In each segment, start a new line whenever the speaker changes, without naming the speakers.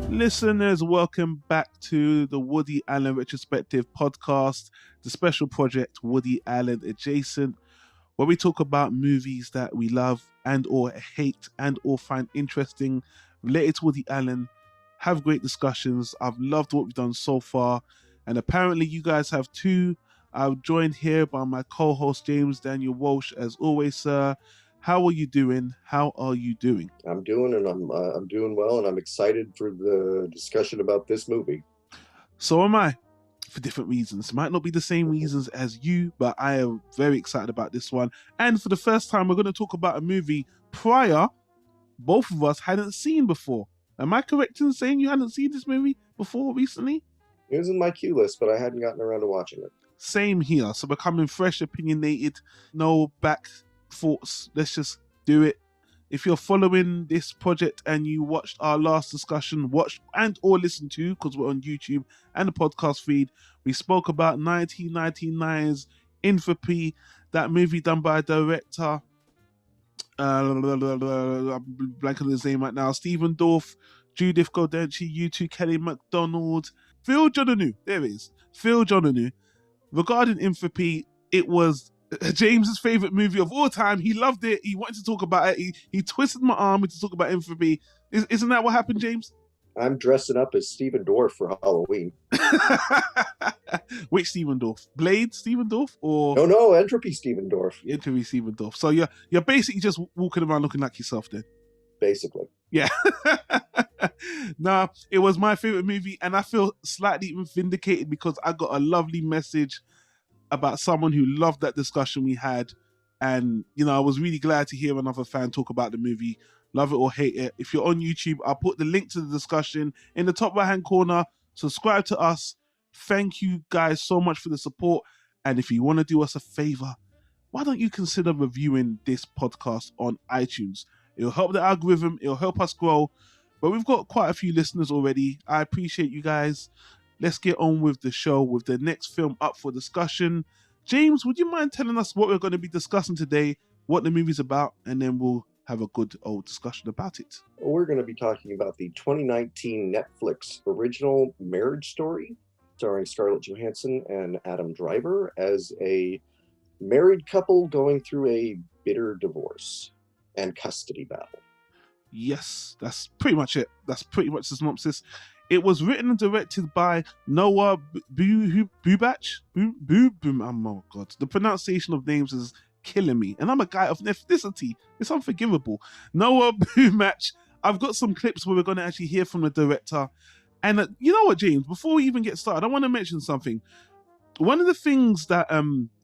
Listeners, welcome back to the Woody Allen Retrospective Podcast, the special project Woody Allen Adjacent, where we talk about movies that we love and or hate and or find interesting related to Woody Allen, have great discussions. I've loved what we've done so far, and apparently you guys have too. I'm joined here by my co-host James Daniel Walsh. As always, sir, how are you doing? How are you doing?
I'm doing, and I'm doing well, and I'm excited for the discussion about this movie.
So am I, for different reasons. It might not be the same reasons as you, but I am very excited about this one. And for the first time, we're going to talk about a movie both of us hadn't seen before. Am I correct in saying you hadn't seen this movie before recently?
It was in my queue list, but I hadn't gotten around to watching it.
Same here. So we're coming fresh, opinionated, no back thoughts. Let's just do it. If you're following this project and you watched our last discussion, watched and or listened to, because we're on YouTube and the podcast feed, we spoke about 1999's Infamy, that movie done by a director, I'm blanking on his name right now, Stephen Dorff, Judith Goldenchi, U2, Kelly MacDonald, Phil Johnonu. There it is, Phil Johnonu. Regarding Infamy, it was James's favorite movie of all time. He loved it. He wanted to talk about it. He twisted my arm to talk about Infamy. Isn't that what happened, James?
I'm dressing up as Stephen Dorff for Halloween.
Which Stephen Dorff? Blade Stephen Dorff? Or
No, Entropy Stephen Dorff.
Entropy Stephen Dorff. So you're basically just walking around looking like yourself then.
Basically.
Yeah. Nah, it was my favorite movie, and I feel slightly vindicated because I got a lovely message about someone who loved that discussion we had. And, I was really glad to hear another fan talk about the movie. Love it or hate it. If you're on YouTube, I'll put the link to the discussion in the top right-hand corner. Subscribe to us. Thank you guys so much for the support. And if you want to do us a favor, why don't you consider reviewing this podcast on iTunes? It'll help the algorithm. It'll help us grow. But we've got quite a few listeners already. I appreciate you guys. Let's get on with the show, with the next film up for discussion. James, would you mind telling us what we're going to be discussing today, what the movie's about, and then we'll have a good old discussion about it.
We're going to be talking about the 2019 Netflix original Marriage Story, starring Scarlett Johansson and Adam Driver as a married couple going through a bitter divorce and custody battle.
Yes, that's pretty much it. That's pretty much the synopsis. It was written and directed by Noah Baumbach. Oh my God. The pronunciation of names is killing me. And I'm a guy of ethnicity. It's unforgivable. Noah Baumbach. I've got some clips where we're going to actually hear from the director. And you know what, James? Before we even get started, I want to mention something. One of the things that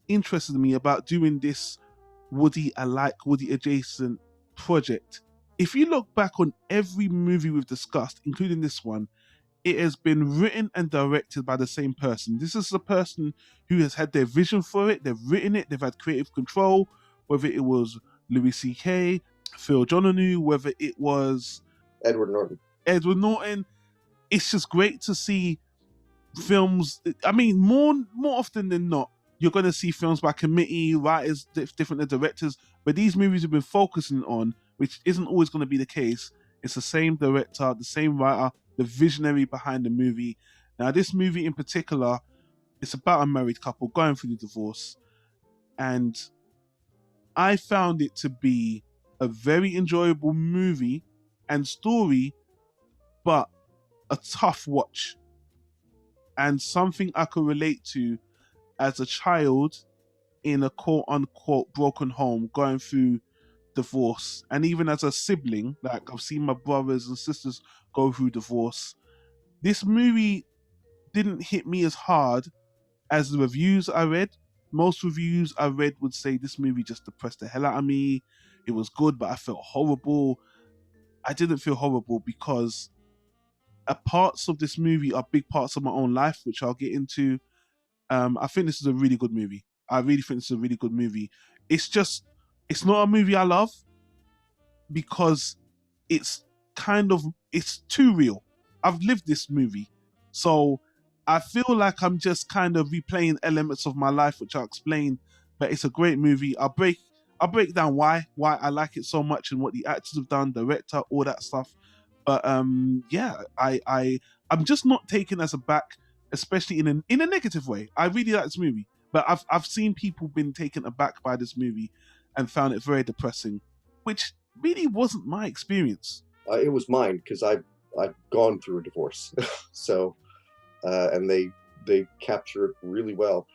interested me about doing this Woody Adjacent project, if you look back on every movie we've discussed, including this one, it has been written and directed by the same person. This is a person who has had their vision for it. They've written it. They've had creative control, whether it was Louis C.K., Phil Johnonu, whether it was
Edward
Norton. It's just great to see films. I mean, more often than not, you're going to see films by committee, writers, different directors, but these movies have been focusing on, which isn't always going to be the case. It's the same director, the same writer, the visionary behind the movie. Now, this movie in particular, it's about a married couple going through the divorce. And I found it to be a very enjoyable movie and story, but a tough watch. And something I could relate to as a child in a quote-unquote broken home going through divorce, and even as a sibling, like I've seen my brothers and sisters go through divorce. This movie didn't hit me as hard as the reviews I read. Most reviews I read would say this movie just depressed the hell out of me. It was good, but I felt horrible. I didn't feel horrible because parts of this movie are big parts of my own life, which I'll get into. I think this is a really good movie. I really think this is a really good movie. It's not a movie I love because it's too real. I've lived this movie. So I feel like I'm just kind of replaying elements of my life, which I'll explain, but it's a great movie. I'll I'll break down why I like it so much and what the actors have done, director, all that stuff. But yeah, I'm just not taken as aback, especially in a negative way. I really like this movie, but I've seen people been taken aback by this movie and found it very depressing, which really wasn't my experience.
It was mine because I've gone through a divorce, so and they capture it really well.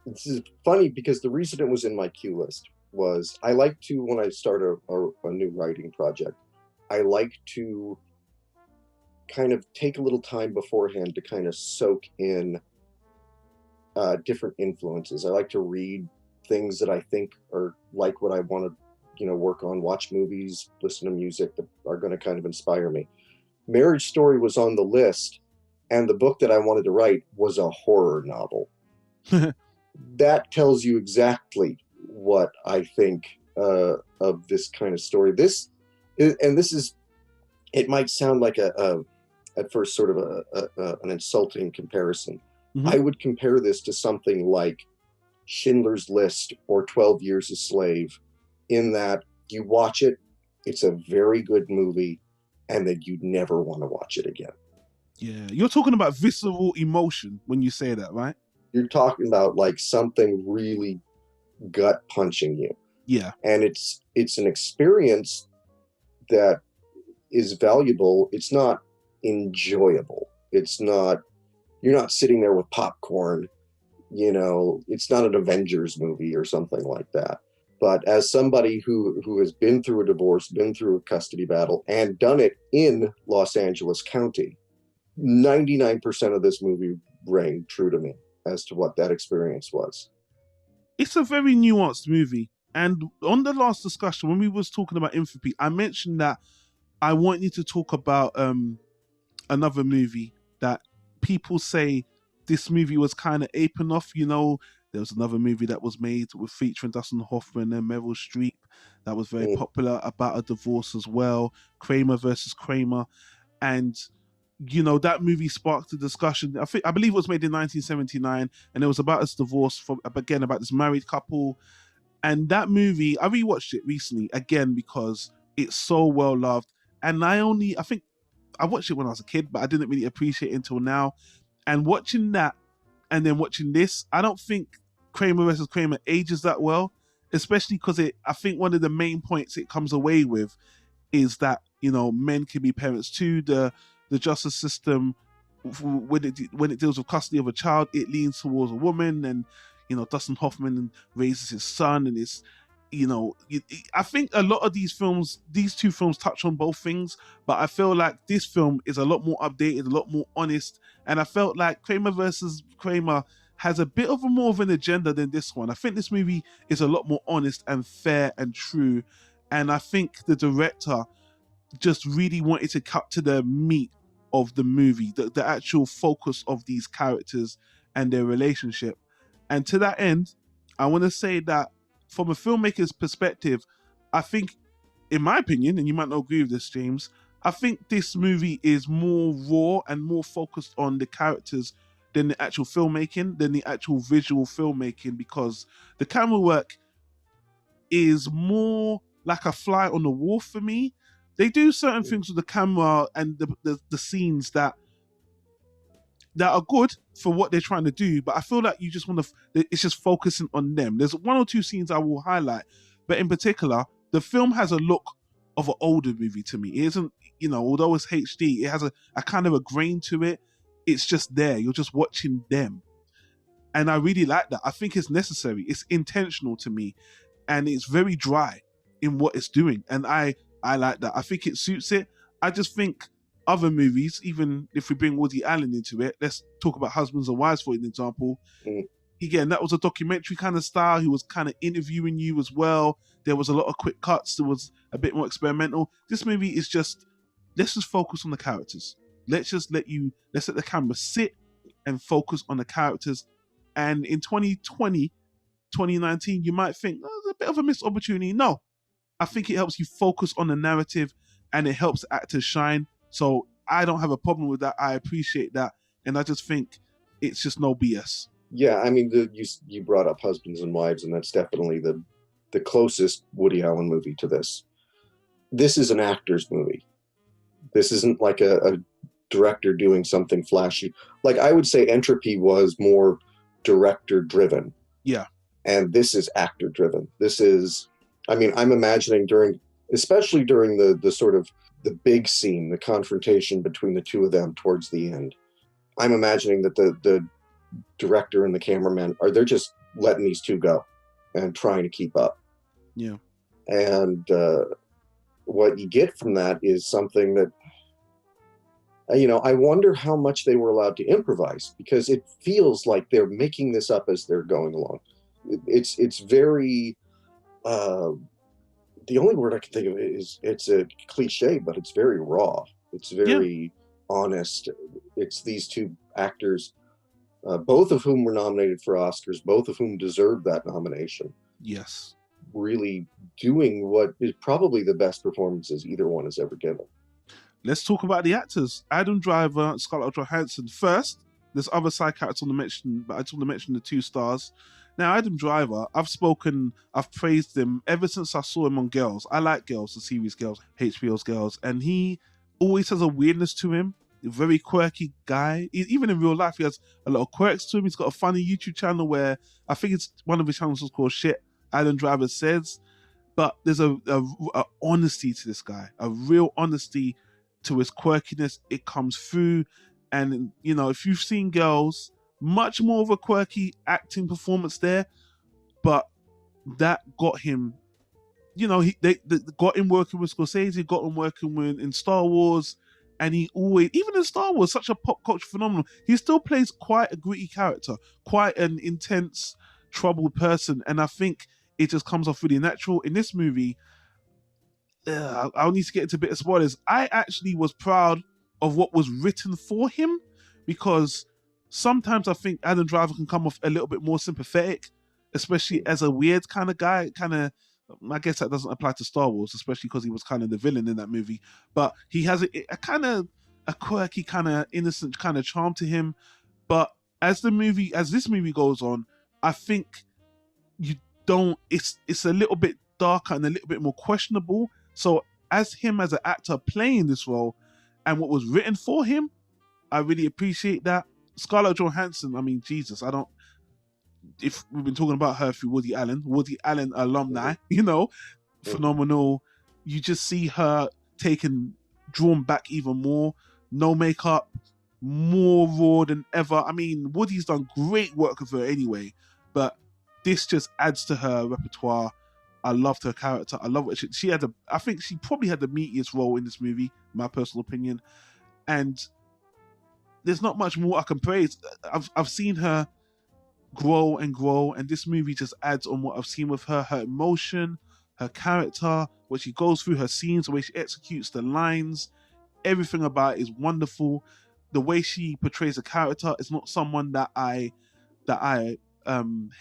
This is funny because the reason it was in my queue list was I like to, when I start a new writing project, I like to kind of take a little time beforehand to kind of soak in different influences. I like to read things that I think are like what I want to, work on, watch movies, listen to music that are going to kind of inspire me. Marriage Story was on the list, and the book that I wanted to write was a horror novel. That tells you exactly what I think of this kind of story. It might sound like at first sort of an insulting comparison. Mm-hmm. I would compare this to something like Schindler's List or 12 Years a Slave, in that you watch it, it's a very good movie, and that you'd never want to watch it again.
Yeah, you're talking about visceral emotion when you say that, right?
You're talking about like something really gut punching you.
Yeah.
And it's an experience that is valuable. It's not enjoyable. You're not sitting there with popcorn, it's not an Avengers movie or something like that. But as somebody who has been through a divorce, been through a custody battle, and done it in Los Angeles County, 99% of this movie rang true to me as to what that experience was.
It's a very nuanced movie. And on the last discussion, when we was talking about Infamy, I mentioned that I want you to talk about another movie that people say this movie was kind of aping off. There was another movie that was made with featuring Dustin Hoffman and Meryl Streep that was very popular, about a divorce as well, Kramer versus Kramer. And, that movie sparked a discussion. I believe it was made in 1979, and it was about this divorce, again, about this married couple. And that movie, I rewatched it recently, again, because it's so well loved. And I think I watched it when I was a kid, but I didn't really appreciate it until now. And watching that and then watching this, I don't think Kramer versus Kramer ages that well, especially because I think one of the main points it comes away with is that, men can be parents too. The justice system, when it deals with custody of a child, it leans towards a woman. And, Dustin Hoffman raises his son, and it's, I think a lot of these two films touch on both things, but I feel like this film is a lot more updated, a lot more honest. And I felt like Kramer versus Kramer has a bit of more of an agenda than this one. I think this movie is a lot more honest and fair and true. And I think the director just really wanted to cut to the meat of the movie, the actual focus of these characters and their relationship. And to that end, I want to say that from a filmmaker's perspective, I think, in my opinion, and you might not agree with this, James, I think this movie is more raw and more focused on the characters than the actual filmmaking, than the actual visual filmmaking, because the camera work is more like a fly on the wall for me. They do certain things with the camera and the scenes that are good for what they're trying to do, but I feel like you just want to, it's just focusing on them. There's one or two scenes I will highlight, but in particular, the film has a look of an older movie to me. It isn't, although it's HD, it has a kind of a grain to it. It's just there. You're just watching them. And I really like that. I think it's necessary. It's intentional to me. And it's very dry in what it's doing. And I like that. I think it suits it. I just think other movies, even if we bring Woody Allen into it, let's talk about Husbands and Wives, for an example. Again, that was a documentary kind of style. He was kind of interviewing you as well. There was a lot of quick cuts. There was a bit more experimental. This movie is just, let's just focus on the characters. Let's let the camera sit and focus on the characters. And in 2020, 2019, you might think, oh, there's a bit of a missed opportunity. No, I think it helps you focus on the narrative and it helps actors shine. So I don't have a problem with that. I appreciate that. And I just think it's just no BS.
Yeah, I mean, you brought up Husbands and Wives, and that's definitely the the closest Woody Allen movie to this. This is an actor's movie. This isn't like a director doing something flashy. Like, I would say Entropy was more director driven.
Yeah.
And this is actor driven. This is, I mean, I'm imagining especially during the sort of the big scene, the confrontation between the two of them towards the end, I'm imagining that the director and the cameraman they're just letting these two go and trying to keep up.
Yeah.
And what you get from that is something that, I wonder how much they were allowed to improvise, because it feels like they're making this up as they're going along. It's very, the only word I can think of is, it's a cliche, but it's very raw. It's very honest. It's these two actors, both of whom were nominated for Oscars, both of whom deserved that nomination.
Yes.
Really doing what is probably the best performances either one has ever given.
Let's talk about the actors. Adam Driver, Scarlett Johansson. First, there's other side characters on the mention, but I just want to mention the 2 stars. Now, Adam Driver, I've praised him ever since I saw him on Girls. I like Girls, the series Girls, HBO's Girls, and he always has a weirdness to him. A very quirky guy. Even in real life, he has a lot of quirks to him. He's got a funny YouTube channel where I think it's one of his channels is called Shit Adam Driver Says. But there's a honesty to this guy, a real honesty to his quirkiness. It comes through. And, if you've seen Girls, much more of a quirky acting performance there, but that got him, they got him working with Scorsese, got him working in Star Wars, and he always, even in Star Wars, such a pop culture phenomenon, he still plays quite a gritty character, quite an intense, troubled person, and I think it just comes off really natural. In this movie, I'll need to get into a bit of spoilers. I actually was proud of what was written for him, because sometimes I think Adam Driver can come off a little bit more sympathetic, especially as a weird kind of guy. I guess that doesn't apply to Star Wars, especially because he was kind of the villain in that movie. But he has a quirky, kind of innocent kind of charm to him. But as this movie goes on, I think it's a little bit darker and a little bit more questionable. So as him as an actor playing this role and what was written for him, I really appreciate that. Scarlett Johansson, I mean, Jesus, if we've been talking about her through Woody Allen alumni, phenomenal. You just see her drawn back even more, no makeup, more raw than ever. I mean, Woody's done great work with her anyway, but this just adds to her repertoire. I loved her character. I love what I think she probably had the meatiest role in this movie, in my personal opinion. And there's not much more I can praise. I've seen her grow and grow, and this movie just adds on what I've seen with her emotion, her character, what she goes through, her scenes, the way she executes the lines. Everything about it is wonderful. The way she portrays a character is not someone that I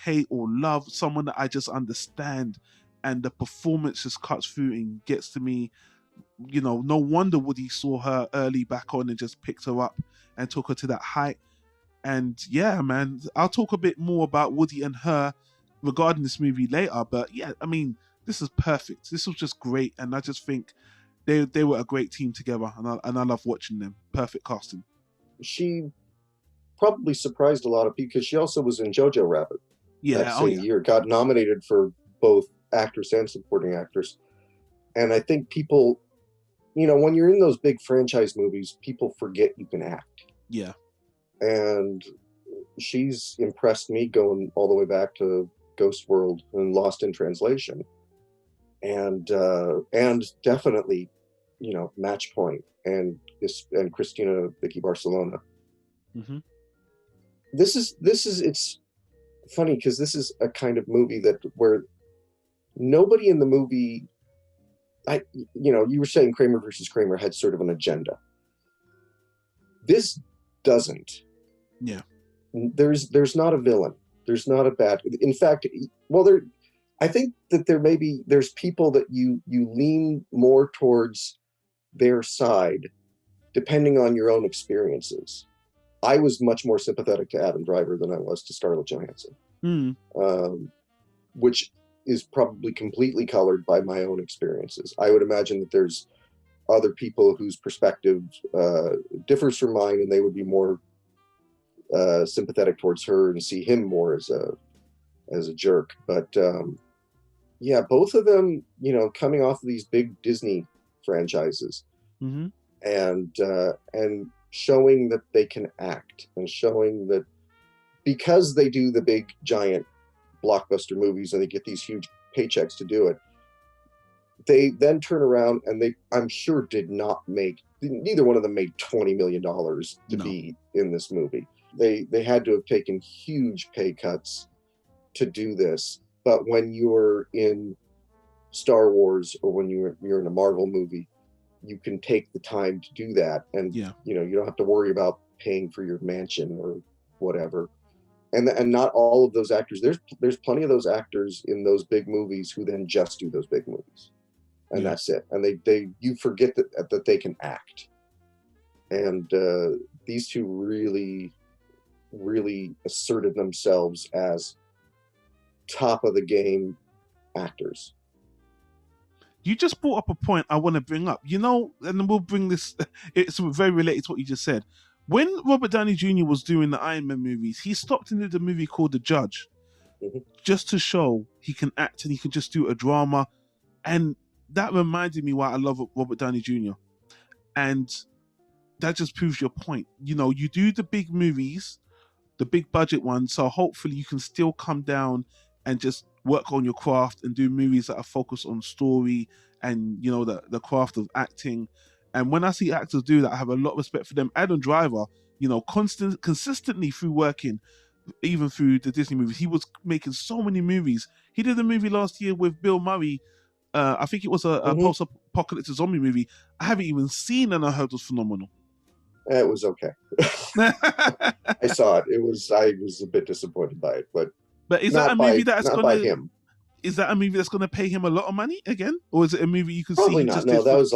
hate or love, someone that I just understand, and the performance just cuts through and gets to me. No wonder Woody saw her early back on and just picked her up and took her to that height. And yeah, man, I'll talk a bit more about Woody and her regarding this movie later. But yeah, I mean, this is perfect. This was just great, and I just think they were a great team together, and I love watching them. Perfect casting.
She probably surprised a lot of people because she also was in Jojo Rabbit that same year. Got nominated for both actress and supporting actress. And I think people, when you're in those big franchise movies, people forget you can act.
Yeah. And
she's impressed me going all the way back to Ghost World and Lost in Translation. And definitely, Match Point and Christina Vicky Barcelona.
Mm-hmm.
This is it's funny because this is a kind of movie where nobody in the movie, you were saying Kramer versus Kramer had sort of an agenda. This doesn't.
Yeah.
There's not a villain. There's not a bad. In fact, I think that there's people that you lean more towards their side, depending on your own experiences. I was much more sympathetic to Adam Driver than I was to Scarlett Johansson, which is probably completely colored by my own experiences. I would imagine that there's other people whose perspective differs from mine, and they would be more sympathetic towards her and see him more as a jerk. But yeah, both of them, coming off of these big Disney franchises,
Mm-hmm.
and showing that they can act, and showing that because they do the big giant blockbuster movies and they get these huge paychecks to do it, they then turn around and I'm sure neither one of them made $20 million to be in this movie. They had to have taken huge pay cuts to do this. But when you're in Star Wars, or when you're in a Marvel movie, you can take the time to do that, and you don't have to worry about paying for your mansion or whatever. And not all of those actors. There's plenty of those actors in those big movies who then just do those big movies, and that's it. And you forget that they can act. And these two really, really asserted themselves as top of the game actors.
You just brought up a point I want to bring up. And then we'll bring this. It's very related to what you just said. When Robert Downey Jr. was doing the Iron Man movies, he stopped and did a movie called The Judge, just to show he can act and he can just do a drama. And that reminded me why I love Robert Downey Jr. And that just proves your point. You do the big movies, the big budget ones, so hopefully you can still come down and just work on your craft and do movies that are focused on story and, the craft of acting. And when I see actors do that, I have a lot of respect for them. Adam Driver, consistently through working, even through the Disney movies, he was making so many movies. He did a movie last year with Bill Murray. I think it was a post-apocalyptic zombie movie. I haven't even seen, and I heard it was phenomenal.
It was okay. I saw it. I was a bit disappointed by it, but
is that a movie that's
not by him?
Is that a movie that's going to pay him a lot of money again, or is it a movie you can
Probably
see?
Not. No, that was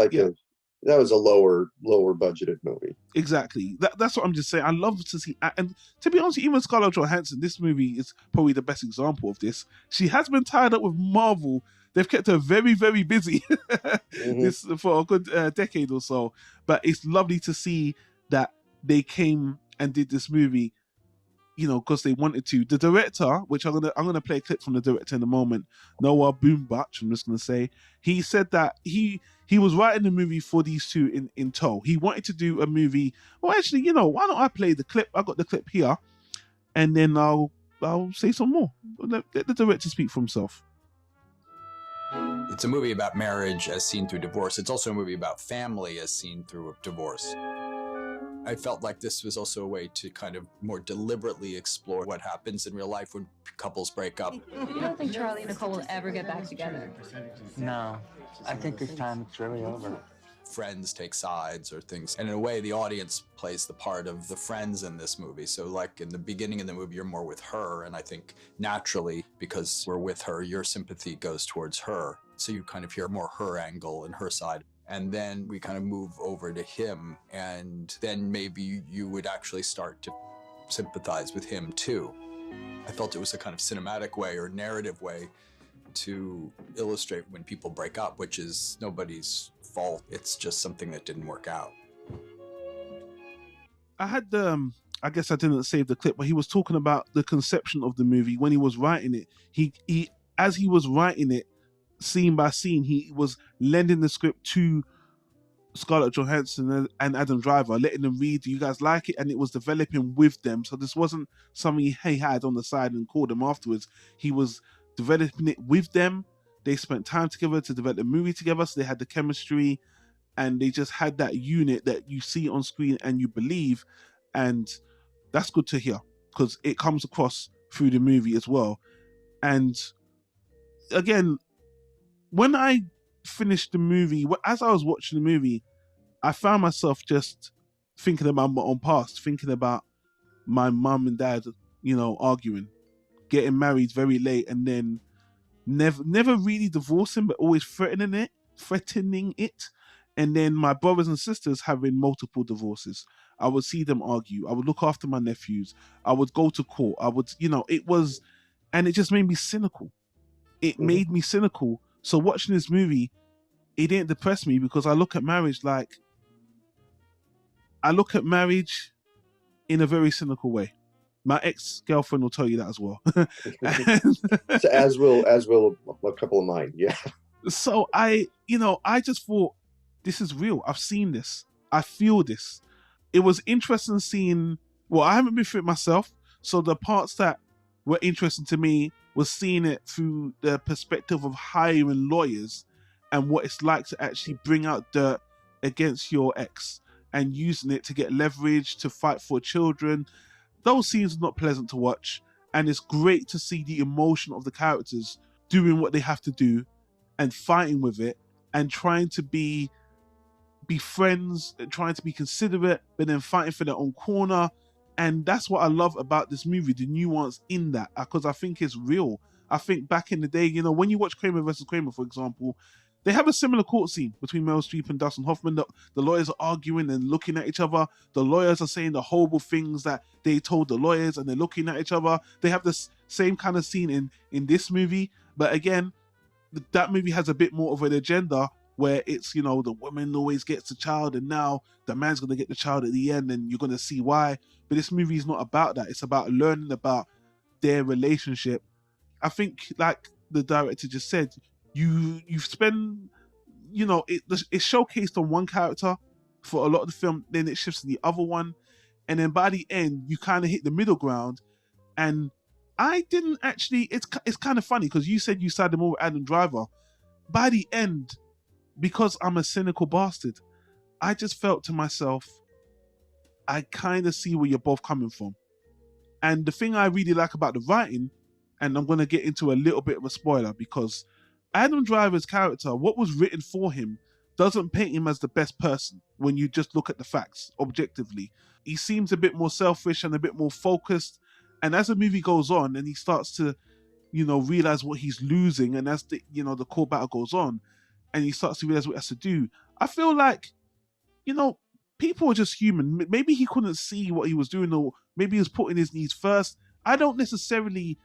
that was a lower budgeted movie.
Exactly. That's what I'm just saying. I love to see, and to be honest, even Scarlett Johansson, this movie is probably the best example of this. She has been tied up with Marvel. They've kept her very, very busy this for a good decade or so. But it's lovely to see that they came and did this movie, because they wanted to. The director, which I'm gonna play a clip from the director in a moment, Noah Baumbach, I'm just gonna say, he said that he was writing the movie for these two in tow. He wanted to do a movie. Well, actually, why don't I play the clip? I got the clip here, and then I'll say some more. Let the director speak for himself.
It's a movie about marriage as seen through divorce. It's also a movie about family as seen through divorce. I felt like this was also a way to kind of more deliberately explore what happens in real life when couples break up.
You don't think Charlie and Nicole will ever get back together?
No. I think this time it's really over.
Friends take sides or things. And in a way, the audience plays the part of the friends in this movie. So like in the beginning of the movie, you're more with her. And I think naturally, because we're with her, your sympathy goes towards her. So you kind of hear more her angle and her side. And then we kind of move over to him, and then maybe you would actually start to sympathize with him too. I felt it was a kind of cinematic way or narrative way to illustrate when people break up, which is nobody's fault. It's just something that didn't work out.
I had I guess I didn't save the clip, but he was talking about the conception of the movie when he was writing it. He as he was writing it, scene by scene, he was lending the script to Scarlett Johansson and Adam Driver, letting them read, do you guys like it? And it was developing with them. So this wasn't something he had on the side and called them afterwards. He was developing it with them. They spent time together to develop the movie together, so they had the chemistry, and they just had that unit that you see on screen and you believe. And that's good to hear, because it comes across through the movie as well. And again, when I finished the movie, as I was watching the movie, I found myself just thinking about my own past, thinking about my mum and dad, arguing, getting married very late, and then never really divorcing, but always threatening it. And then my brothers and sisters having multiple divorces. I would see them argue. I would look after my nephews. I would go to court. I would, it was, and it just made me cynical. it made me cynical. So watching this movie, it didn't depress me because I look at marriage in a very cynical way. My ex-girlfriend will tell you that as well.
So as will a couple of mine. Yeah.
So I just thought, this is real. I've seen this. I feel this. It was interesting seeing, well, I haven't been through it myself, so the parts that were interesting to me was seeing it through the perspective of hiring lawyers and what it's like to actually bring out dirt against your ex and using it to get leverage, to fight for children. Those scenes are not pleasant to watch, and it's great to see the emotion of the characters doing what they have to do and fighting with it and trying to be friends, and trying to be considerate, but then fighting for their own corner. And that's what I love about this movie, the nuance in that, because I think it's real. I think back in the day, when you watch Kramer versus Kramer, for example, they have a similar court scene between Meryl Streep and Dustin Hoffman. The lawyers are arguing and looking at each other. The lawyers are saying the horrible things that they told the lawyers, and they're looking at each other. They have this same kind of scene in this movie. But again, that movie has a bit more of an agenda where it's, the woman always gets the child and now the man's going to get the child at the end and you're going to see why. But this movie is not about that. It's about learning about their relationship. I think, like the director just said, you spend, it's showcased on one character for a lot of the film, then it shifts to the other one. And then by the end, you kind of hit the middle ground. And I didn't actually, it's kind of funny because you said you sided more with Adam Driver. By the end, because I'm a cynical bastard, I just felt to myself, I kind of see where you're both coming from. And the thing I really like about the writing, and I'm going to get into a little bit of a spoiler, because Adam Driver's character, what was written for him, doesn't paint him as the best person when you just look at the facts objectively. He seems a bit more selfish and a bit more focused. And as the movie goes on and he starts to, realize what he's losing, and as the core battle goes on, and he starts to realize what he has to do, I feel like, people are just human. Maybe he couldn't see what he was doing, or maybe he was putting his needs first. I don't necessarily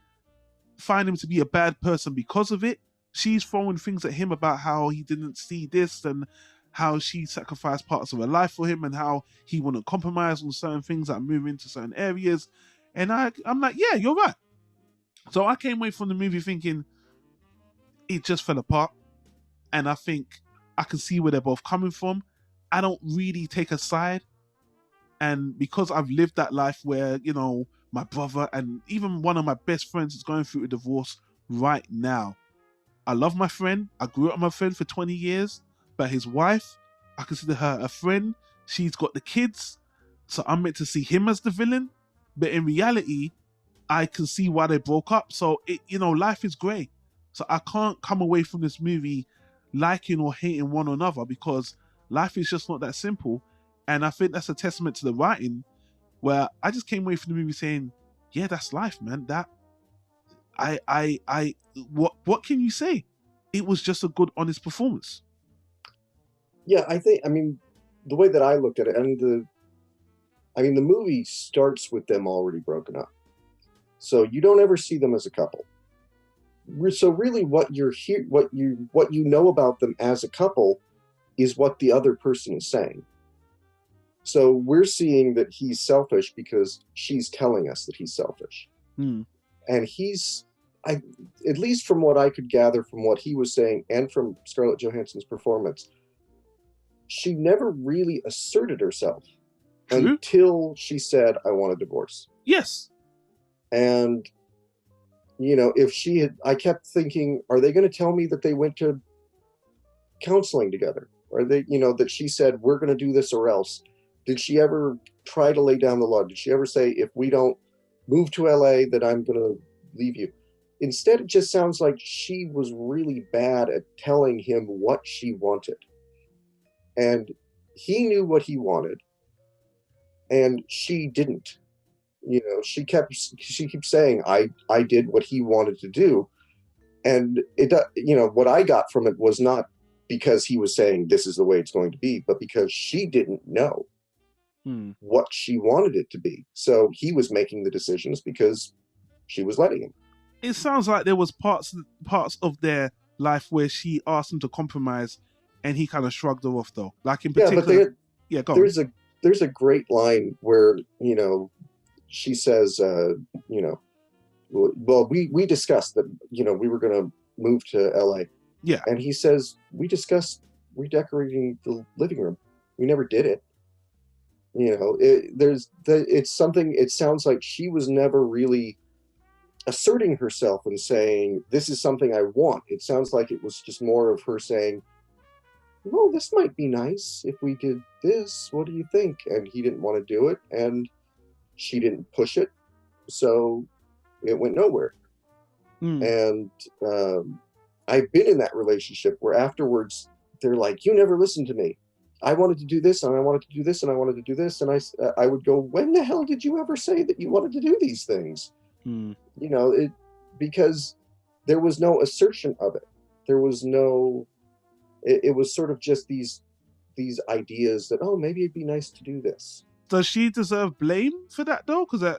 find him to be a bad person because of it. She's throwing things at him about how he didn't see this and how she sacrificed parts of her life for him and how he wouldn't compromise on certain things that move into certain areas. And I'm like, yeah, you're right. So I came away from the movie thinking it just fell apart. And I think I can see where they're both coming from. I don't really take a side. And because I've lived that life where, my brother and even one of my best friends is going through a divorce right now. I love my friend. I grew up with my friend for 20 years. But his wife, I consider her a friend. She's got the kids. So I'm meant to see him as the villain. But in reality, I can see why they broke up. So, life is grey. So I can't come away from this movie liking or hating one another, because life is just not that simple. And I think that's a testament to the writing, where I just came away from the movie saying, yeah, that's life, man. That what can you say? It was just a good, honest performance.
Yeah, the way that I looked at it, and the movie starts with them already broken up. So you don't ever see them as a couple. So really what you know about them as a couple is what the other person is saying. So we're seeing that he's selfish because she's telling us that he's selfish. And at least from what I could gather from what he was saying and from Scarlett Johansson's performance, she never really asserted herself until she said, I want a divorce.
Yes.
And, if she had, I kept thinking, are they going to tell me that they went to counseling together? Or they, that she said, we're going to do this or else? Did she ever try to lay down the law? Did she ever say, if we don't move to LA, that I'm going to leave you? Instead, it just sounds like she was really bad at telling him what she wanted. And he knew what he wanted, and she didn't. She keeps saying, I did what he wanted to do. And what I got from it was not because he was saying this is the way it's going to be, but because she didn't know what she wanted it to be. So he was making the decisions because she was letting him.
it sounds like there was parts of their life where she asked him to compromise, and he kind of shrugged her off, though. Like in
Yeah, but
particular, yeah, go on.
there's a great line where she says, well, we discussed that we were going to move to LA.
Yeah,
and he says we discussed redecorating the living room. We never did it. It's something. It sounds like she was never really asserting herself and saying, this is something I want. It sounds like it was just more of her saying, well, this might be nice if we did this. What do you think? And he didn't want to do it, and she didn't push it, so it went nowhere. And I've been in that relationship where afterwards they're like, you never listened to me. I wanted to do this, and I wanted to do this, and I wanted to do this. And I would go, when the hell did you ever say that you wanted to do these things? Because there was no assertion of it. There was no, it was sort of just these ideas that, oh, maybe it'd be nice to do this.
Does she deserve blame for that, though? Because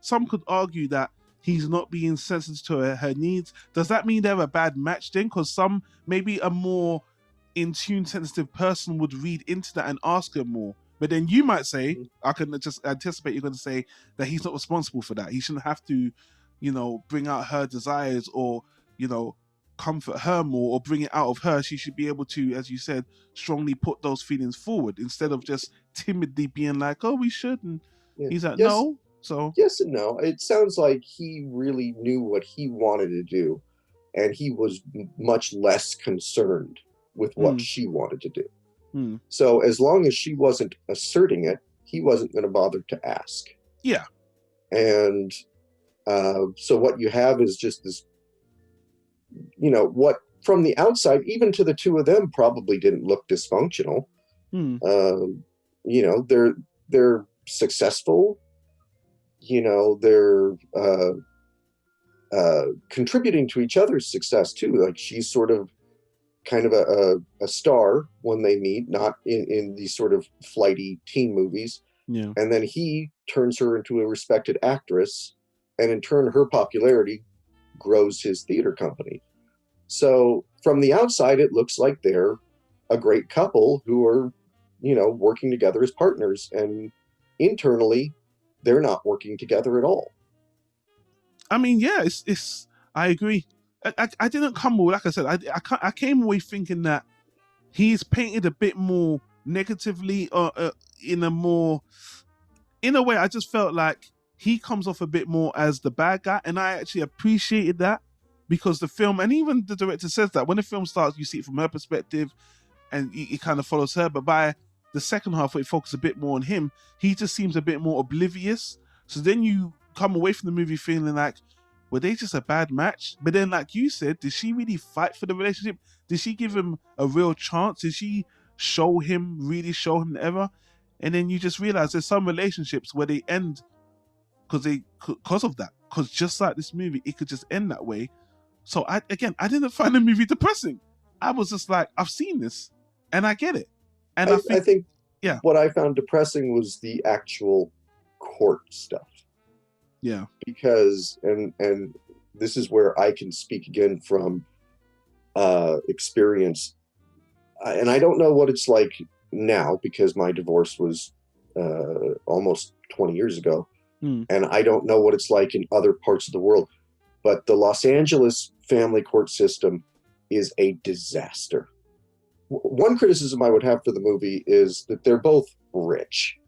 some could argue that he's not being sensitive to her needs. Does that mean they're a bad match then? Because maybe a more in tune, sensitive person would read into that and ask her more. But then you might say, I can just anticipate you're going to say that he's not responsible for that. He shouldn't have to, bring out her desires or, comfort her more or bring it out of her. She should be able to, as you said, strongly put those feelings forward instead of just timidly being like, oh, we should. And he's like,
yes,
no. So
yes and no. It sounds like he really knew what he wanted to do, and he was much less concerned with what she wanted to do. So as long as she wasn't asserting it, he wasn't going to bother to ask.
Yeah.
And so what you have is just this, what from the outside, even to the two of them, probably didn't look dysfunctional. They're successful. They're contributing to each other's success too. Like she's sort of kind of a star when they meet, not in these sort of flighty teen movies.
Yeah.
And then he turns her into a respected actress, and in turn her popularity grows his theater company. So from the outside, it looks like they're a great couple who are, working together as partners, and internally they're not working together at all.
I mean, yeah, it's I agree. I didn't come away, like I said, I came away thinking that he's painted a bit more negatively, in a way. I just felt like he comes off a bit more as the bad guy, and I actually appreciated that because the film, and even the director says that when the film starts, you see it from her perspective, and it kind of follows her. But by the second half, where it focuses a bit more on him, he just seems a bit more oblivious. So then you come away from the movie feeling like, were they just a bad match? But then, like you said, did she really fight for the relationship? Did she give him a real chance? Did she really show him the error? And then you just realize there's some relationships where they end because of that. Because just like this movie, it could just end that way. So I didn't find the movie depressing. I was just like, I've seen this, and I get it. And I think yeah,
what I found depressing was the actual court stuff.
Yeah.
Because, and this is where I can speak again from experience. And I don't know what it's like now because my divorce was almost 20 years ago. And I don't know what it's like in other parts of the world. But the Los Angeles family court system is a disaster. One criticism I would have for the movie is that they're both rich.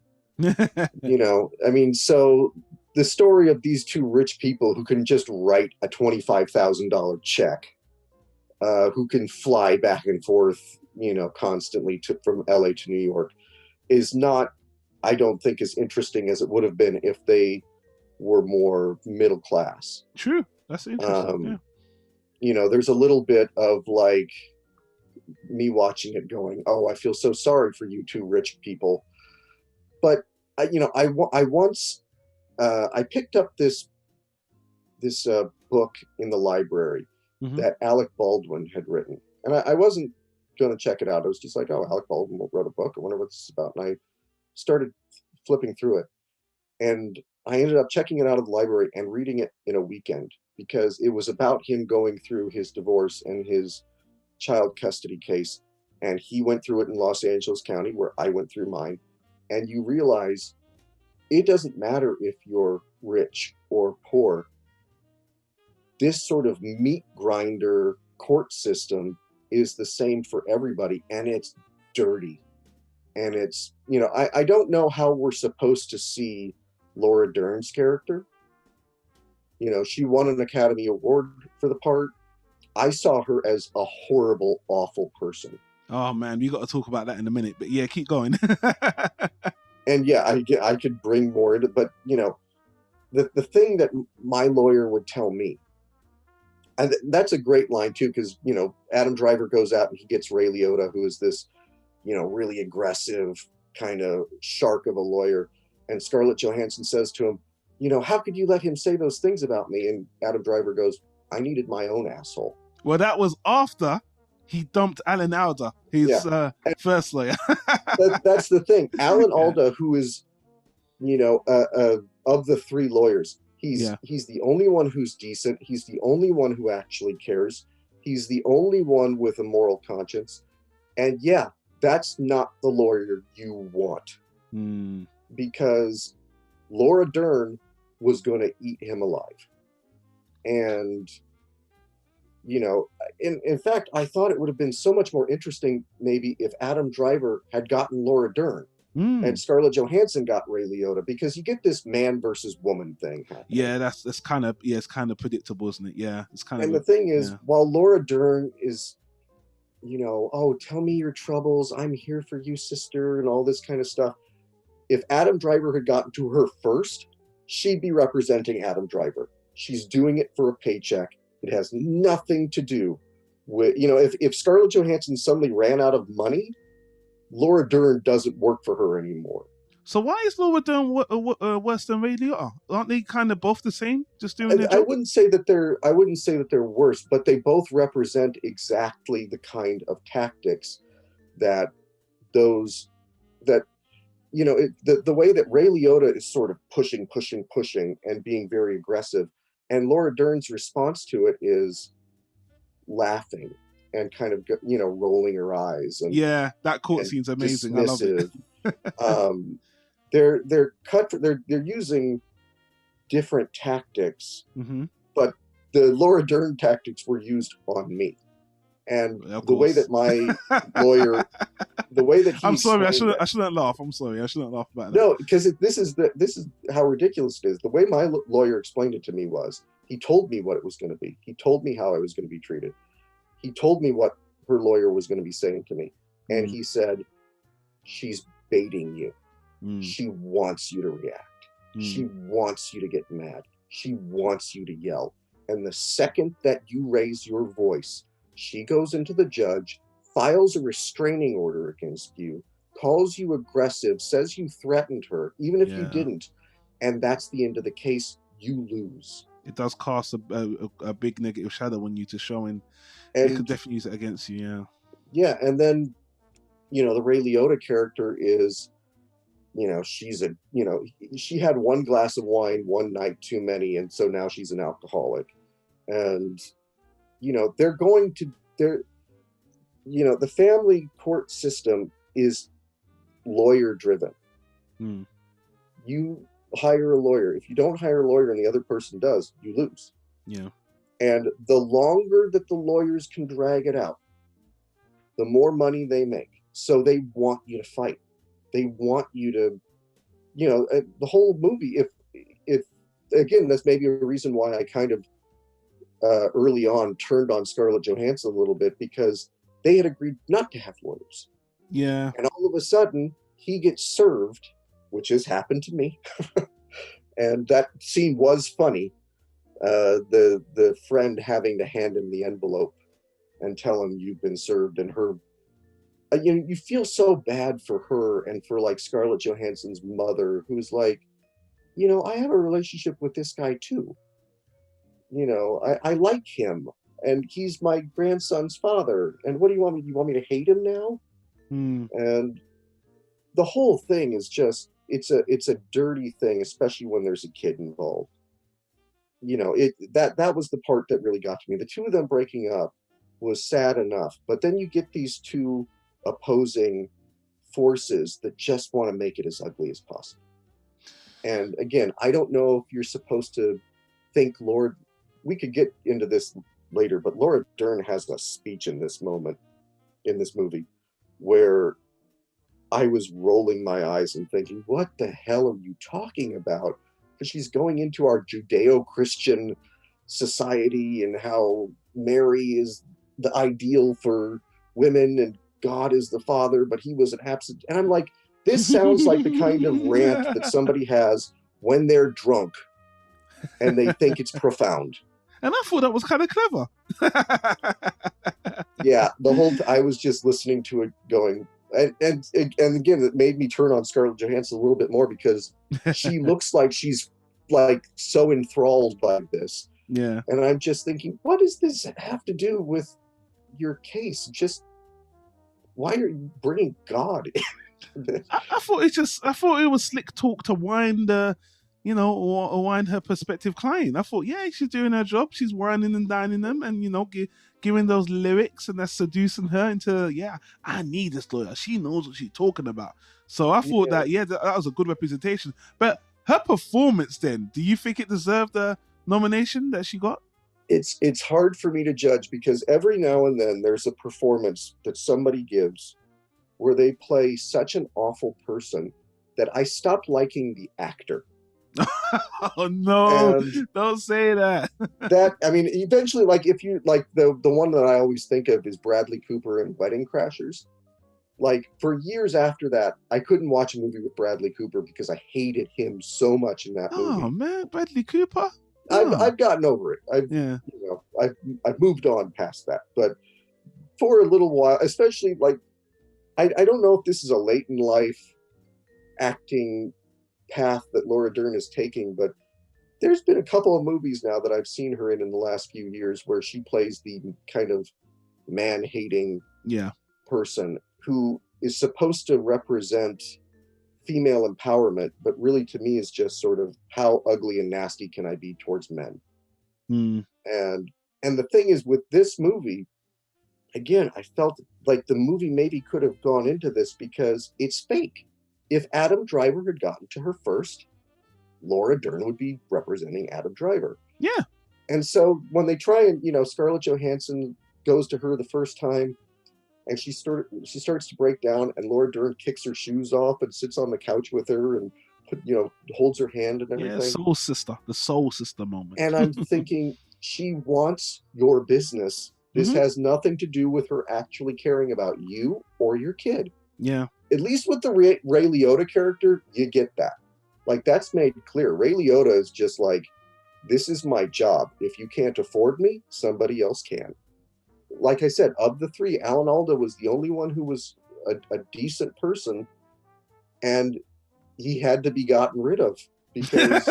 So the story of these two rich people who can just write a $25,000 check, who can fly back and forth, constantly from LA to New York, is not, I don't think, as interesting as it would have been if they were more middle class.
True. That's interesting. Yeah.
There's a little bit of like me watching it going, oh, I feel so sorry for you two rich people. But I once I picked up this book in the library that Alec Baldwin had written, and I wasn't going to check it out. I was just like, oh, Alec Baldwin wrote a book. I wonder what this is about. And I started flipping through it, and I ended up checking it out of the library and reading it in a weekend because it was about him going through his divorce and his child custody case. And he went through it in Los Angeles County, where I went through mine. And you realize it doesn't matter if you're rich or poor. This sort of meat grinder court system is the same for everybody, and it's dirty. And it's, I don't know how we're supposed to see Laura Dern's character. She won an Academy Award for the part. I saw her as a horrible, awful person.
Oh man, we got to talk about that in a minute. But yeah, keep going.
And yeah, I could bring more into, but the thing that my lawyer would tell me, and that's a great line too, because Adam Driver goes out and he gets Ray Liotta, who is this really aggressive kind of shark of a lawyer, and Scarlett Johansson says to him, how could you let him say those things about me? And Adam Driver goes, I needed my own asshole.
Well, that was after he dumped Alan Alda, his first lawyer.
That's the thing. Alan Alda, who is, of the three lawyers, he's the only one who's decent. He's the only one who actually cares. He's the only one with a moral conscience. And yeah, that's not the lawyer you want. Because Laura Dern was going to eat him alive. And in fact, I thought it would have been so much more interesting maybe if Adam Driver had gotten Laura Dern and Scarlett Johansson got Ray Liotta, because you get this man versus woman thing happening.
Yeah, that's kind of it's kind of predictable, isn't it? Yeah, it's kind
and
of.
And the thing is, while Laura Dern is, oh, tell me your troubles, I'm here for you, sister, and all this kind of stuff. If Adam Driver had gotten to her first, she'd be representing Adam Driver. She's doing it for a paycheck. It has nothing to do with, if Scarlett Johansson suddenly ran out of money, Laura Dern doesn't work for her anymore.
So why is Laura Dern worse than Ray Liotta? Aren't they kind of both the same? Just doing their job?
I wouldn't say that they're worse, but they both represent exactly the kind of tactics that the way that Ray Liotta is sort of pushing and being very aggressive. And Laura Dern's response to it is laughing and kind of, rolling her eyes. And,
that court scene's amazing.
Dismissive.
I love
it. They're using different tactics, but the Laura Dern tactics were used on me. And the way that my lawyer,
I'm sorry, I shouldn't laugh. I'm sorry, I shouldn't laugh about that.
No, because this is how ridiculous it is. The way my lawyer explained it to me was, he told me what it was going to be. He told me how I was going to be treated. He told me what her lawyer was going to be saying to me. And he said, she's baiting you. She wants you to react. She wants you to get mad. She wants you to yell. And the second that you raise your voice, she goes into the judge, files a restraining order against you, calls you aggressive, says you threatened her, even if you didn't. And that's the end of the case. You lose.
It does cast a big negative shadow on you to showing. They could definitely use it against you,
Yeah, and then, the Ray Liotta character is, she had one glass of wine one night too many, and so now she's an alcoholic. And, the family court system is lawyer driven. You hire a lawyer. If you don't hire a lawyer and the other person does, you lose.
Yeah.
And the longer that the lawyers can drag it out, the more money they make. So they want you to fight. They want you to, the whole movie, if again, that's maybe a reason why I kind of early on turned on Scarlett Johansson a little bit, because they had agreed not to have lawyers.
Yeah.
And all of a sudden he gets served, which has happened to me. And that scene was funny. The friend having to hand him the envelope and tell him you've been served, and her, you feel so bad for her and for like Scarlett Johansson's mother, who's like, I have a relationship with this guy too. I like him, and he's my grandson's father. And what do you want me? You want me to hate him now? And the whole thing is just, it's a dirty thing, especially when there's a kid involved. You know, that was the part that really got to me. The two of them breaking up was sad enough, but then you get these two opposing forces that just want to make it as ugly as possible. And again, I don't know if you're supposed to think we could get into this later, but Laura Dern has a speech in this moment, in this movie, where I was rolling my eyes and thinking, what the hell are you talking about? Because she's going into our Judeo-Christian society and how Mary is the ideal for women and God is the father, but he was an absent. And I'm like, this sounds like the kind of rant that somebody has when they're drunk and they think it's profound.
And I thought that was kind of clever.
Yeah, I was just listening to it going, and again, it made me turn on Scarlett Johansson a little bit more because she looks like she's like so enthralled by this.
Yeah.
And I'm just thinking, what does this have to do with your case? Just why are you bringing God into this?
I thought it was slick talk to wind or wind her prospective client. I thought, yeah, she's doing her job. She's whining and dining them and, giving those lyrics, and that's seducing her into, yeah, I need this lawyer. She knows what she's talking about. So I thought that was a good representation. But her performance then, do you think it deserved the nomination that she got?
It's hard for me to judge because every now and then there's a performance that somebody gives where they play such an awful person that I stopped liking the actor.
Oh no!
And
don't say that.
Eventually, like if you like the one that I always think of is Bradley Cooper in Wedding Crashers. Like for years after that, I couldn't watch a movie with Bradley Cooper because I hated him so much in that movie.
Oh man, Bradley Cooper.
I've gotten over it. I've moved on past that. But for a little while, especially like I don't know if this is a late in life acting path that Laura Dern is taking, but there's been a couple of movies now that I've seen her in the last few years where she plays the kind of man-hating person who is supposed to represent female empowerment, but really to me is just sort of how ugly and nasty can I be towards men. And the thing is with this movie, again, I felt like the movie maybe could have gone into this because it's fake. If Adam Driver had gotten to her first, Laura Dern would be representing Adam Driver.
Yeah.
And so when they try and, Scarlett Johansson goes to her the first time and she starts to break down and Laura Dern kicks her shoes off and sits on the couch with her and holds her hand and everything.
Yeah, the soul sister moment.
And I'm thinking, she wants your business. This has nothing to do with her actually caring about you or your kid.
Yeah.
At least with the Ray Liotta character, you get that. Like, that's made clear. Ray Liotta is just like, this is my job. If you can't afford me, somebody else can. Like I said, of the three, Alan Alda was the only one who was a decent person, and he had to be gotten rid of because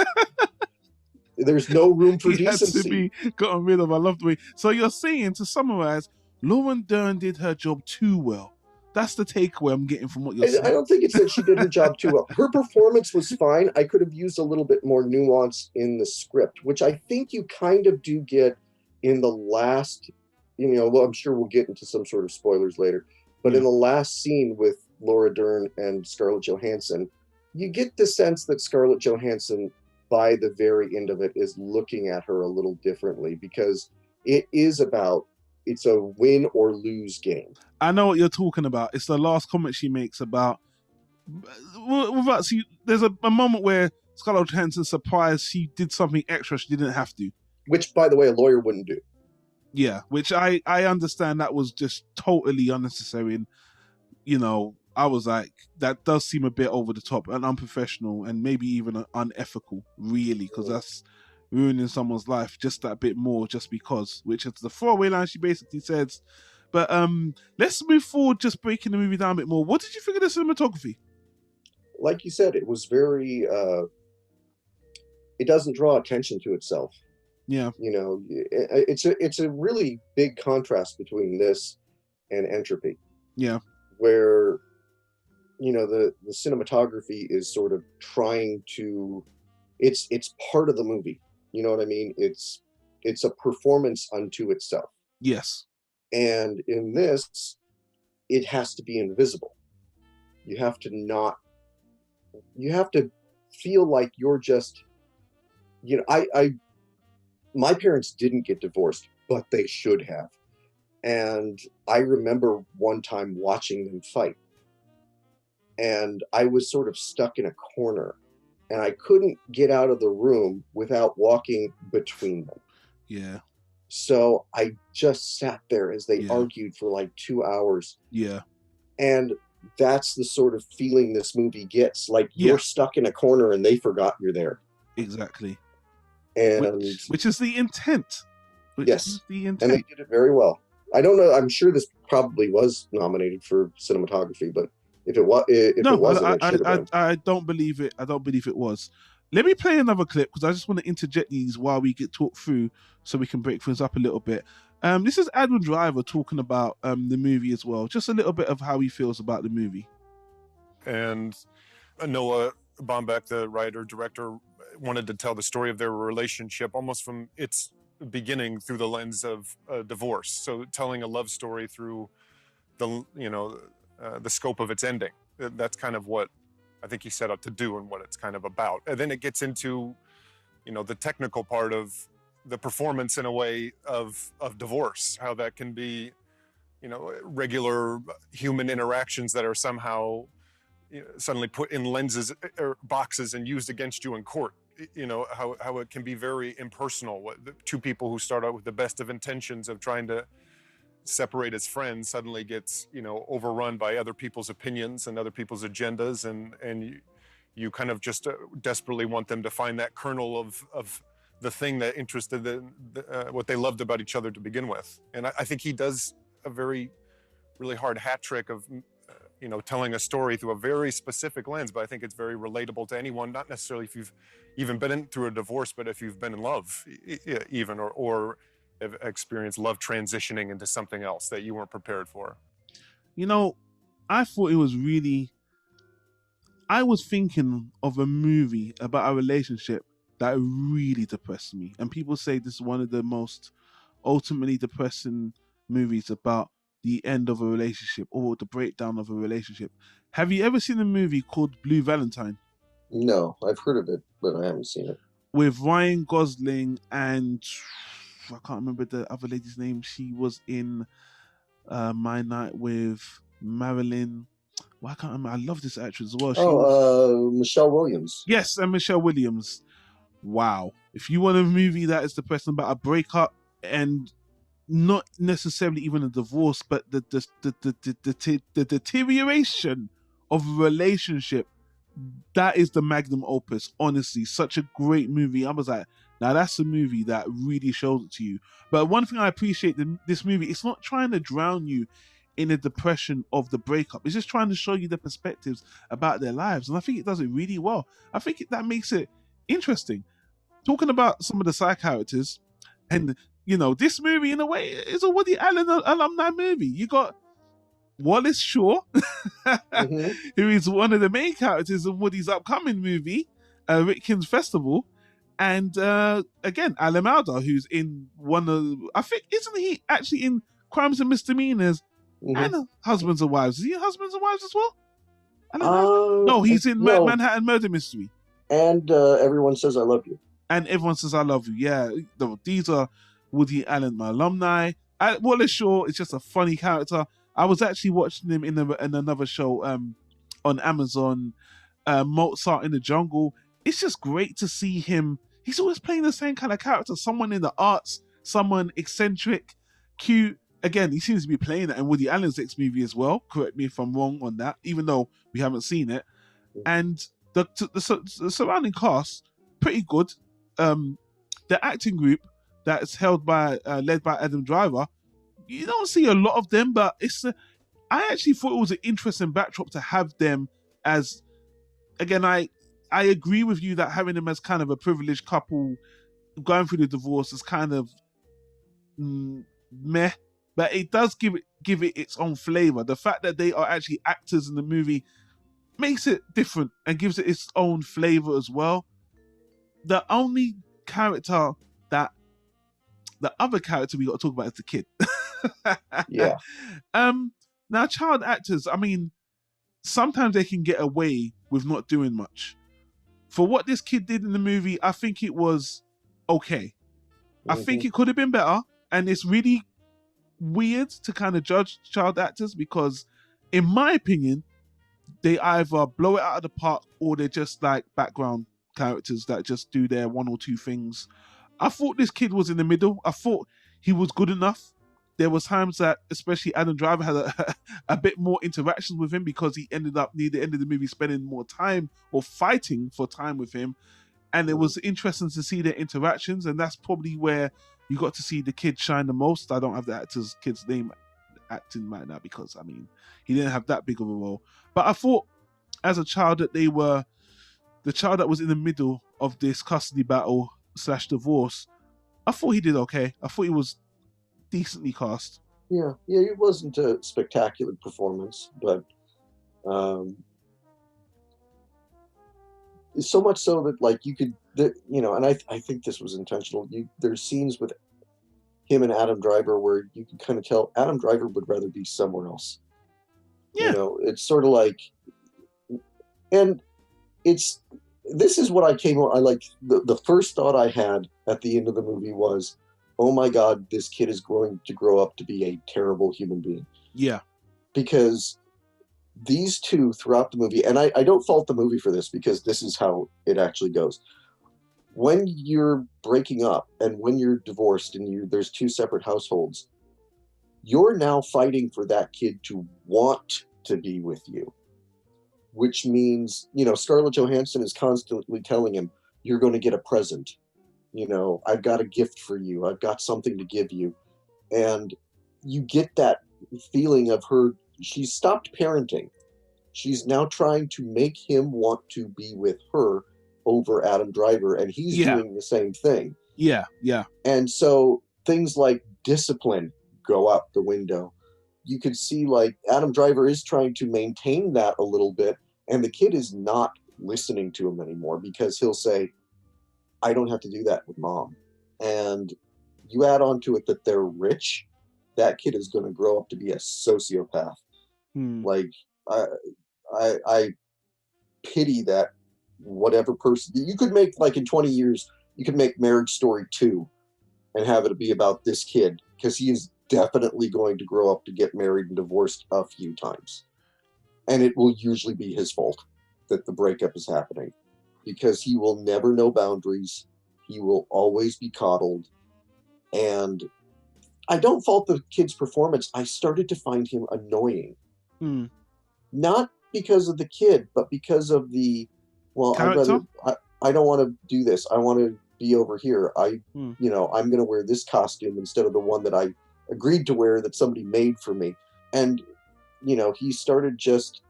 there's no room for decency.
He had to be gotten rid of. I love the way. So you're saying, to summarize, Laura Dern did her job too well. That's the takeaway I'm getting from what you're saying.
I don't think it's that she did her job too well. Her performance was fine. I could have used a little bit more nuance in the script, which I think you kind of do get in the last, well, I'm sure we'll get into some sort of spoilers later, but in the last scene with Laura Dern and Scarlett Johansson, you get the sense that Scarlett Johansson, by the very end of it, is looking at her a little differently because it's a win or lose game.
I know what you're talking about. It's the last comment she makes about there's a moment where Scarlett Johansson's surprised she did something extra she didn't have to.
Which, by the way, a lawyer wouldn't do.
Yeah, which I understand that was just totally unnecessary. And, I was like, that does seem a bit over the top and unprofessional and maybe even unethical, really, because that's ruining someone's life just that bit more just because, which is the throwaway line she basically says. But let's move forward, just breaking the movie down a bit more. What did you think of the cinematography?
Like you said, it was very, it doesn't draw attention to itself.
Yeah.
It's a really big contrast between this and Entropy.
Yeah.
Where the cinematography is sort of trying to, it's part of the movie. You know what I mean? It's a performance unto itself.
Yes.
And in this, it has to be invisible. You have to feel like you're just, my parents didn't get divorced, but they should have. And I remember one time watching them fight, and I was sort of stuck in a corner, and I couldn't get out of the room without walking between them.
Yeah.
So I just sat there as they argued for like 2 hours.
Yeah.
And that's the sort of feeling this movie gets. Like you're stuck in a corner and they forgot you're there.
Exactly.
And
which is the intent.
Yes. And they did it very well. I don't know. I'm sure this probably was nominated for cinematography, but if it wasn't,
I don't believe it. I don't believe it was. Let me play another clip because I just want to interject these while we get talked through so we can break things up a little bit. This is Adam Driver talking about the movie as well. Just a little bit of how he feels about the movie.
And Noah Baumbach, the writer, director, wanted to tell the story of their relationship almost from its beginning through the lens of divorce. So telling a love story through the scope of its ending. That's kind of what I think he set out to do and what it's kind of about. And then it gets into, the technical part of the performance in a way of divorce, how that can be, regular human interactions that are somehow suddenly put in lenses or boxes and used against you in court. How it can be very impersonal. The two people who start out with the best of intentions of trying to separate as friends suddenly gets, overrun by other people's opinions and other people's agendas, and you kind of just desperately want them to find that kernel of the thing that interested what they loved about each other to begin with. And I think he does a really hard hat trick of telling a story through a very specific lens, but I think it's very relatable to anyone, not necessarily if you've even been through a divorce, but if you've been in love even, or have experienced love transitioning into something else that you weren't prepared for.
I thought it was I was thinking of a movie about a relationship that really depressed me. And people say this is one of the most ultimately depressing movies about the end of a relationship or the breakdown of a relationship. Have you ever seen a movie called Blue Valentine?
No, I've heard of it, but I haven't seen it.
With Ryan Gosling and I can't remember the other lady's name. She was in My Night with Marilyn. Well, I can't remember. I love this actress as well.
Michelle Williams.
Yes, and Michelle Williams. Wow. If you want a movie that is depressing about a breakup and not necessarily even a divorce, but the deterioration of a relationship, that is the magnum opus. Honestly, such a great movie. I was like, now that's a movie that really shows it to you. But one thing I appreciate this movie, it's not trying to drown you in the depression of the breakup. It's just trying to show you the perspectives about their lives. And I think it does it really well. I think that makes it interesting. Talking about some of the side characters, and this movie in a way is a Woody Allen alumni movie. You got Wallace Shaw, who is one of the main characters in Woody's upcoming movie, Rickin's Festival. And again, Alan Alda, who's in one of, I think, isn't he actually in Crimes and Misdemeanors and Husbands and Wives? Is he in Husbands and Wives as well? I don't know. No, he's in Manhattan Murder Mystery.
And Everyone Says I Love You.
And Everyone Says I Love You. Yeah, these are Woody Allen alumni. Wallace Shaw is just a funny character. I was actually watching him in another show on Amazon, Mozart in the Jungle. It's just great to see him. He's always playing the same kind of character. Someone in the arts, someone eccentric, cute. Again, he seems to be playing that in Woody Allen's next movie as well. Correct me if I'm wrong on that, even though we haven't seen it. And the surrounding cast, pretty good. The acting group that's led by Adam Driver, you don't see a lot of them, but I actually thought it was an interesting backdrop to have them as, again, I agree with you that having them as kind of a privileged couple going through the divorce is kind of meh, but it does give it its own flavor. The fact that they are actually actors in the movie makes it different and gives it its own flavor as well. The only character that the other character we got to talk about is the kid.
Yeah.
Now child actors, I mean, sometimes they can get away with not doing much. For what this kid did in the movie, I think it was okay. I think it could have been better, and it's really weird to kind of judge child actors because, in my opinion, they either blow it out of the park or they're just like background characters that just do their one or two things. I thought this kid was in the middle. I thought he was good enough. There was times that, especially Adam Driver, had a bit more interactions with him because he ended up near the end of the movie spending more time or fighting for time with him. And it was interesting to see their interactions, and that's probably where you got to see the kid shine the most. I don't have the kid's name acting right now because, I mean, he didn't have that big of a role. But I thought as a child that they were the child that was in the middle of this custody battle / divorce. I thought he did okay. I thought he was decently cast.
Yeah, it wasn't a spectacular performance, but so much so that like you could, and I think this was intentional. There's scenes with him and Adam Driver where you can kind of tell Adam Driver would rather be somewhere else.
Yeah.
It's sort of like, and this is what I like, the first thought I had at the end of the movie was, oh my God, this kid is going to grow up to be a terrible human being.
Yeah.
Because these two throughout the movie, and I don't fault the movie for this because this is how it actually goes. When you're breaking up and when you're divorced and there's two separate households, you're now fighting for that kid to want to be with you. Which means, Scarlett Johansson is constantly telling him, you're going to get a present. I've got a gift for you. I've got something to give you. And you get that feeling of her. She's stopped parenting. She's now trying to make him want to be with her over Adam Driver. And he's doing the same thing.
Yeah.
And so things like discipline go out the window. You could see like Adam Driver is trying to maintain that a little bit. And the kid is not listening to him anymore because he'll say, I don't have to do that with mom. And you add on to it that they're rich, that kid is going to grow up to be a sociopath. Like, I pity that whatever person. You could make, like, in 20 years, you could make Marriage Story 2 and have it be about this kid because he is definitely going to grow up to get married and divorced a few times. And it will usually be his fault that the breakup is happening. Because he will never know boundaries. He will always be coddled. And I don't fault the kid's performance. I started to find him annoying. Not because of the kid, but because of the, I don't want to do this. I want to be over here. I'm going to wear this costume instead of the one that I agreed to wear that somebody made for me. And, he started just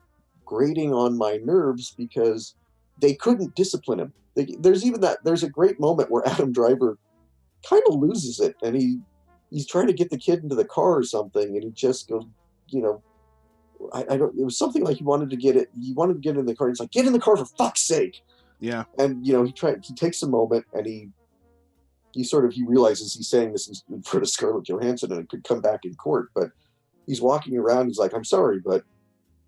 grating on my nerves because they couldn't discipline him. There's a great moment where Adam Driver kind of loses it, and he's trying to get the kid into the car or something, and he just goes, I don't. It was something like he wanted to get in the car. He's like, get in the car for fuck's sake.
Yeah.
And he takes a moment, and he realizes he's saying this in front of Scarlett Johansson, and it could come back in court. But he's walking around. He's like, I'm sorry, but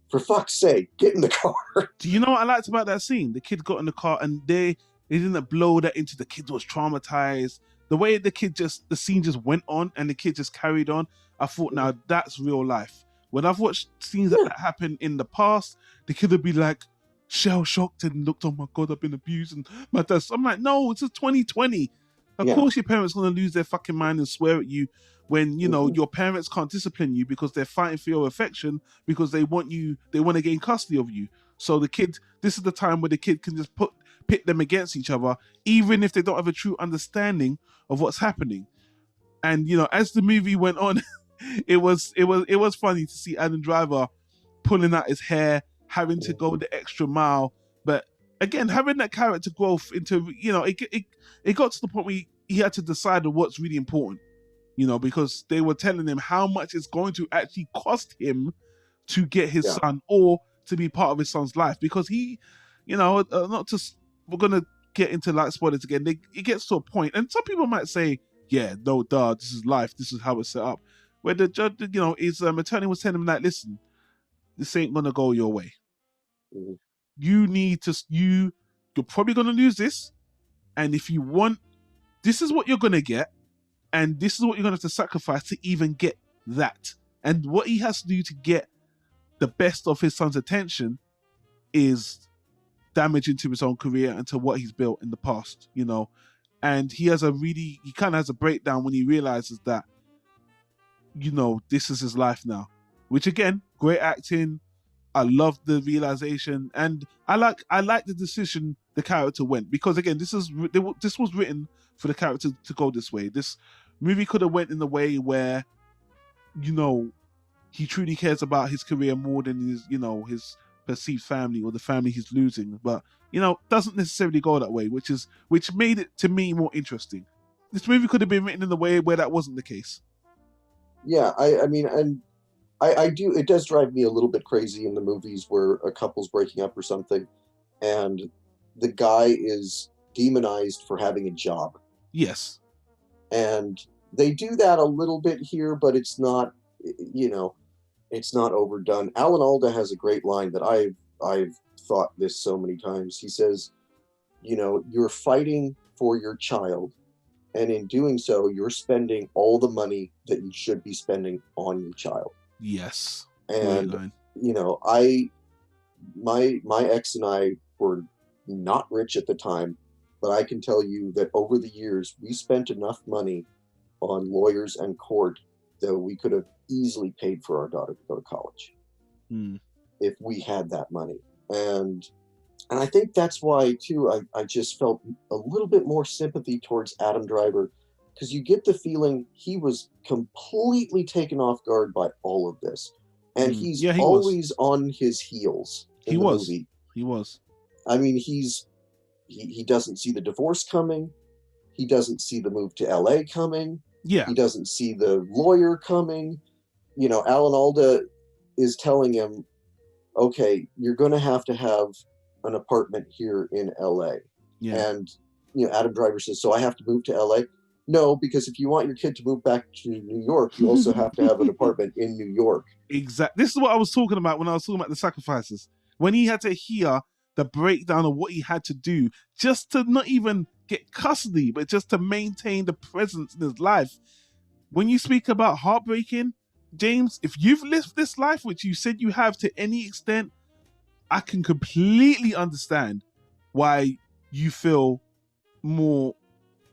for fuck's sake, get in the car.
Do you know what I liked about that scene? The kid got in the car and they didn't blow that into the kid was traumatized. The way the scene just went on and the kid just carried on, I thought, now that's real life. When I've watched scenes that happen in the past, the kid would be like shell-shocked and looked, oh my God, I've been abused. And my dad, I'm like, no, it's 2020. Of course your parents are going to lose their fucking mind and swear at you when, your parents can't discipline you because they're fighting for your affection because they want to gain custody of you. So this is the time where the kid can just pit them against each other, even if they don't have a true understanding of what's happening. And, as the movie went on, it was funny to see Adam Driver pulling out his hair, having to go the extra mile. But again, having that character growth into, it got to the point where he had to decide on what's really important. Because they were telling him how much it's going to actually cost him to get his son or to be part of his son's life, because he, not just, we're gonna get into like spoilers again. It gets to a point, and some people might say, yeah, no, duh, this is life, this is how it's set up. Where the judge, his attorney was telling him like, listen, this ain't gonna go your way.
Mhm.
You need to, you're probably gonna lose this, and if you want, this is what you're gonna get, and this is what you're gonna have to sacrifice to even get that. And what he has to do to get the best of his son's attention is damaging to his own career and to what he's built in the past, And he kind of has a breakdown when he realizes that, this is his life now. Which again, great acting. I love the realization, and I like the decision the character went, because again, this was written for the character to go this way. This movie could have went in the way where, he truly cares about his career more than his perceived family or the family he's losing, but doesn't necessarily go that way, which made it to me more interesting. This movie could have been written in a way where that wasn't the case.
Yeah, I mean, and I do. It does drive me a little bit crazy in the movies where a couple's breaking up or something, and the guy is demonized for having a job.
Yes,
and they do that a little bit here, but it's not, it's not overdone. Alan Alda has a great line that I've thought this so many times. He says, you're fighting for your child, and in doing so, you're spending all the money that you should be spending on your child.
Yes.
And my ex and I were not rich at the time, but I can tell you that over the years we spent enough money on lawyers and court that we could have easily paid for our daughter to go to college if we had that money. And I think that's why too I just felt a little bit more sympathy towards Adam Driver, because you get the feeling he was completely taken off guard by all of this, and he's always on his heels in the movie.
He was.
I mean, he doesn't see the divorce coming. He doesn't see the move to LA coming.
Yeah.
He doesn't see the lawyer coming. Alan Alda is telling him, okay, you're going to have an apartment here in LA.
Yeah.
And, Adam Driver says, so I have to move to LA? No, because if you want your kid to move back to New York, you also have to have an apartment in New York.
Exactly. This is what I was talking about when I was talking about the sacrifices. When he had to hear the breakdown of what he had to do just to not even get custody, but just to maintain the presence in his life. When you speak about heartbreaking, James, if you've lived this life, which you said you have to any extent, I can completely understand why you feel more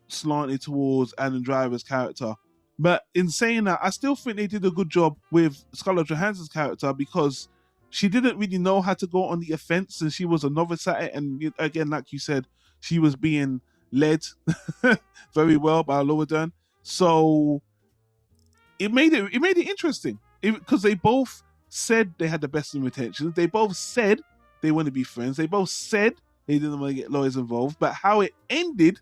slanted towards Adam Driver's character. But in saying that, I still think they did a good job with Scarlett Johansson's character, because she didn't really know how to go on the offense, and she was a novice at it. And again, like you said, she was being led very well by Laura Dern. So it made it interesting, because they both said they had the best of intentions. They both said they want to be friends. They both said they didn't want to get lawyers involved. But how it ended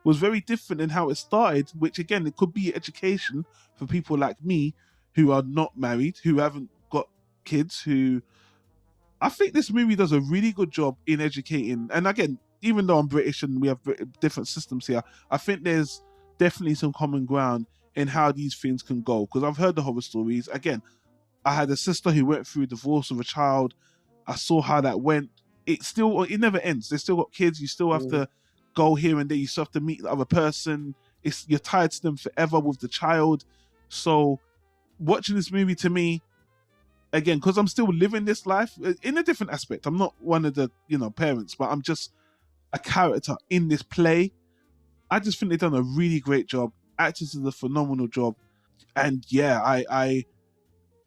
was very different than how it started, which again, it could be education for people like me who are not married, who haven't got kids, who... I think this movie does a really good job in educating. And again, even though I'm British and we have different systems here, I think there's definitely some common ground in how these things can go. Because I've heard the horror stories. Again, I had a sister who went through divorce of a child. I saw how that went. It never ends. They still got kids. You still have to go here and there. You still have to meet the other person. You're tied to them forever with the child. So watching this movie, to me, again, because I'm still living this life in a different aspect. I'm not one of the parents, but I'm just a character in this play. I just think they've done a really great job. Actors did a phenomenal job. And yeah, I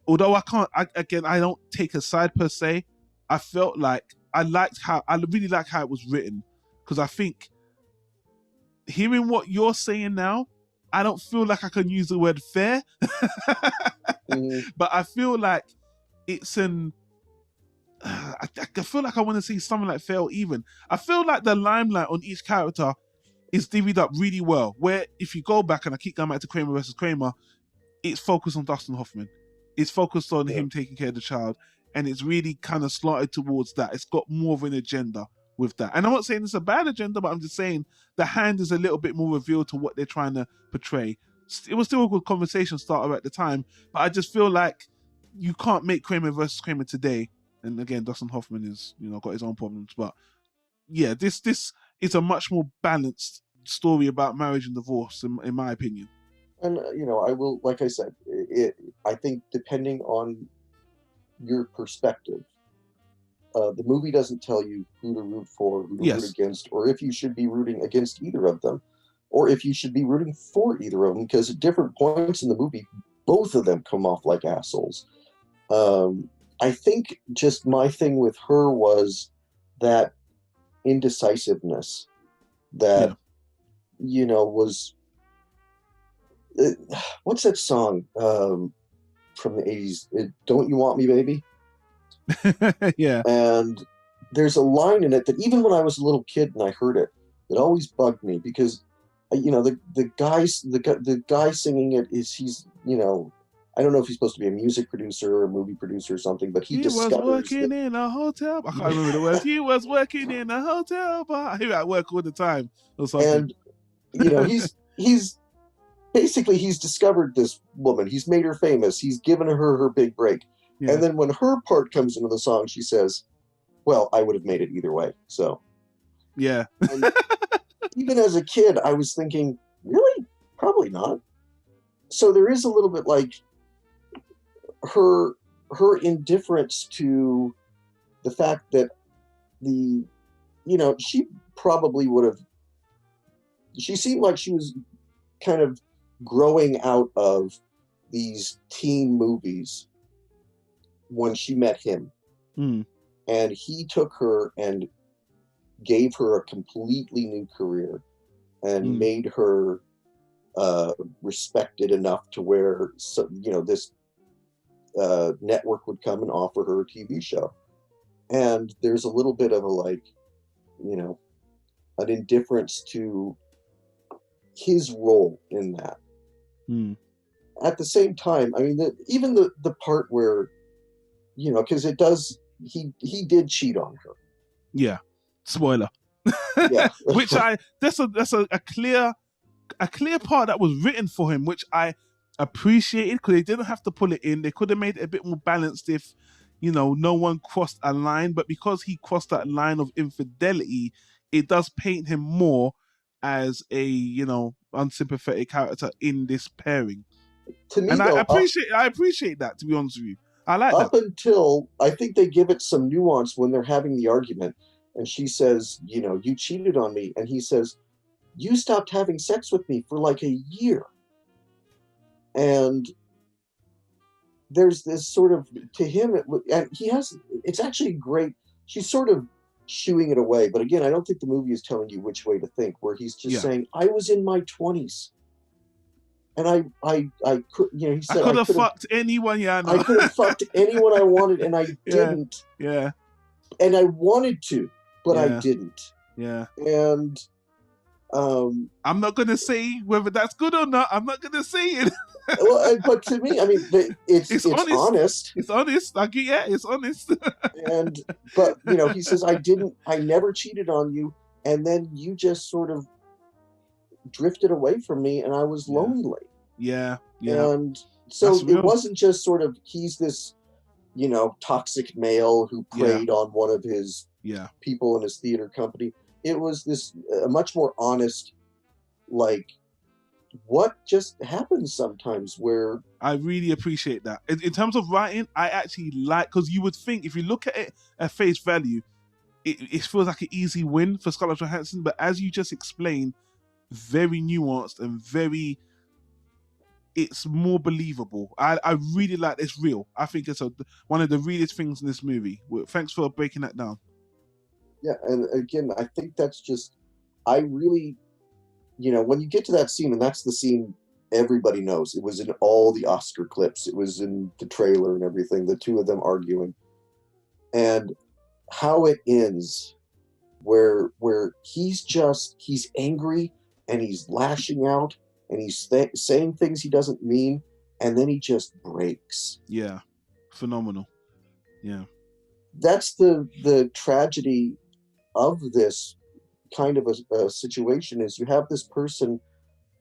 although I don't take a side per se, I felt like I really like how it was written, because I think hearing what you're saying now, I don't feel like I can use the word fair, but I feel like it's I feel like I want to say something like fair or even. I feel like the limelight on each character is divvied up really well, where if you go back, and I keep going back to Kramer versus Kramer, it's focused on Dustin Hoffman. It's focused on him taking care of the child. and it's really kind of slanted towards that. It's got more of an agenda with that. And I'm not saying it's a bad agenda, but I'm just saying the hand is a little bit more revealed to what they're trying to portray. It was still a good conversation starter at the time, but I just feel like you can't make Kramer versus Kramer today. And again, Dustin Hoffman is, got his own problems. But yeah, this is a much more balanced story about marriage and divorce, in my opinion.
And, I will, like I said, I think depending on your perspective, the movie doesn't tell you who to root for, who to root against, or if you should be rooting against either of them, or if you should be rooting for either of them, because at different points in the movie, both of them come off like assholes. I think just my thing with her was that indecisiveness that, was... what's that song from the 80s? Don't You Want Me, Baby?
Yeah.
And there's a line in it that even when I was a little kid and I heard it, it always bugged me because, the guy singing it he's I don't know if he's supposed to be a music producer or a movie producer or something, but he discovers
was working in a hotel. I can't remember the words. He was working in a hotel bar. I hear at work all the time or something.
And he's basically he's discovered this woman. He's made her famous. He's given her big break. Yeah. And then when her part comes into the song, she says, "Well, I would have made it either way." So
yeah.
Even as a kid, I was thinking, really? Probably not. So there is a little bit like her indifference to the fact that she probably would have, she seemed like she was kind of growing out of these teen movies when she met him. And he took her and gave her a completely new career and made her respected enough to where this network would come and offer her a TV show. And there's a little bit of an indifference to his role in that. At the same time, I mean, even the part where, because it does, he did cheat on her.
Yeah. Spoiler.
Yeah.
Which that's a clear part that was written for him, which I appreciated because they didn't have to pull it in. They could have made it a bit more balanced if, no one crossed a line. But because he crossed that line of infidelity, it does paint him more as a, unsympathetic character in this pairing.
To me,
and
though,
I appreciate that, to be honest with you. I like that.
Up until, I think they give it some nuance when they're having the argument. And she says, you cheated on me. And he says, you stopped having sex with me for like a year. And there's this sort of, to him, it's actually great. She's sort of shooing it away. But again, I don't think the movie is telling you which way to think, where he's just saying, I was in my 20s. And I could, he said, I could have
fucked anyone,
I could have fucked anyone I wanted, and I didn't.
Yeah.
And I wanted to, but I didn't.
Yeah.
And
I'm not going to say whether that's good or not. I'm not going to say it.
Well, but to me, I mean, it's honest.
It's honest. It's honest.
But he says, I never cheated on you. And then you just sort of drifted away from me and I was lonely.
Yeah.
And so it wasn't just sort of, he's this, toxic male who preyed on one of his people in his theater company. It was this much more honest, what just happens sometimes where...
I really appreciate that. In terms of writing, I actually because you would think, if you look at it at face value, it feels like an easy win for Scarlett Johansson, but as you just explained, very nuanced and it's more believable. I really like it's real. I think it's one of the realest things in this movie. Thanks for breaking that down.
Yeah, and again, I think that's just, I really, when you get to that scene, and that's the scene everybody knows. It was in all the Oscar clips. It was in the trailer and everything, the two of them arguing. And how it ends, where he's angry and he's lashing out and he's saying things he doesn't mean, and then he just breaks.
Yeah, phenomenal. Yeah.
That's the tragedy of this kind of a situation, is you have this person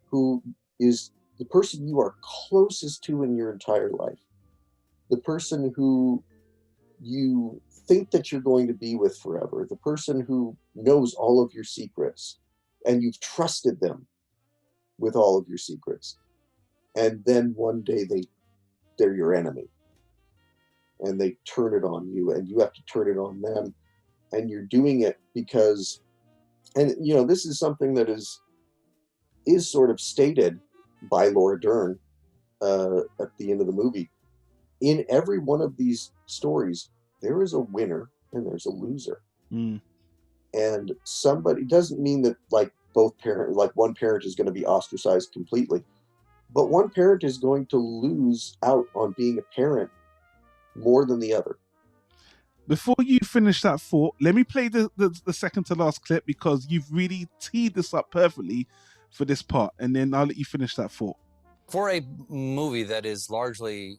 who is the person you are closest to in your entire life, the person who you think that you're going to be with forever, the person who knows all of your secrets, and you've trusted them with all of your secrets. And then one day they're your enemy. And they turn it on you, and you have to turn it on them. And you're doing it because, and this is something that is sort of stated by Laura Dern at the end of the movie. In every one of these stories, there is a winner and there's a loser.
Mm.
And somebody, doesn't mean that like one parent is going to be ostracized completely, but one parent is going to lose out on being a parent more than the other.
Before you finish that thought, let me play the second to last clip, because you've really teed this up perfectly for this part, and then I'll let you finish that thought.
For a movie that is largely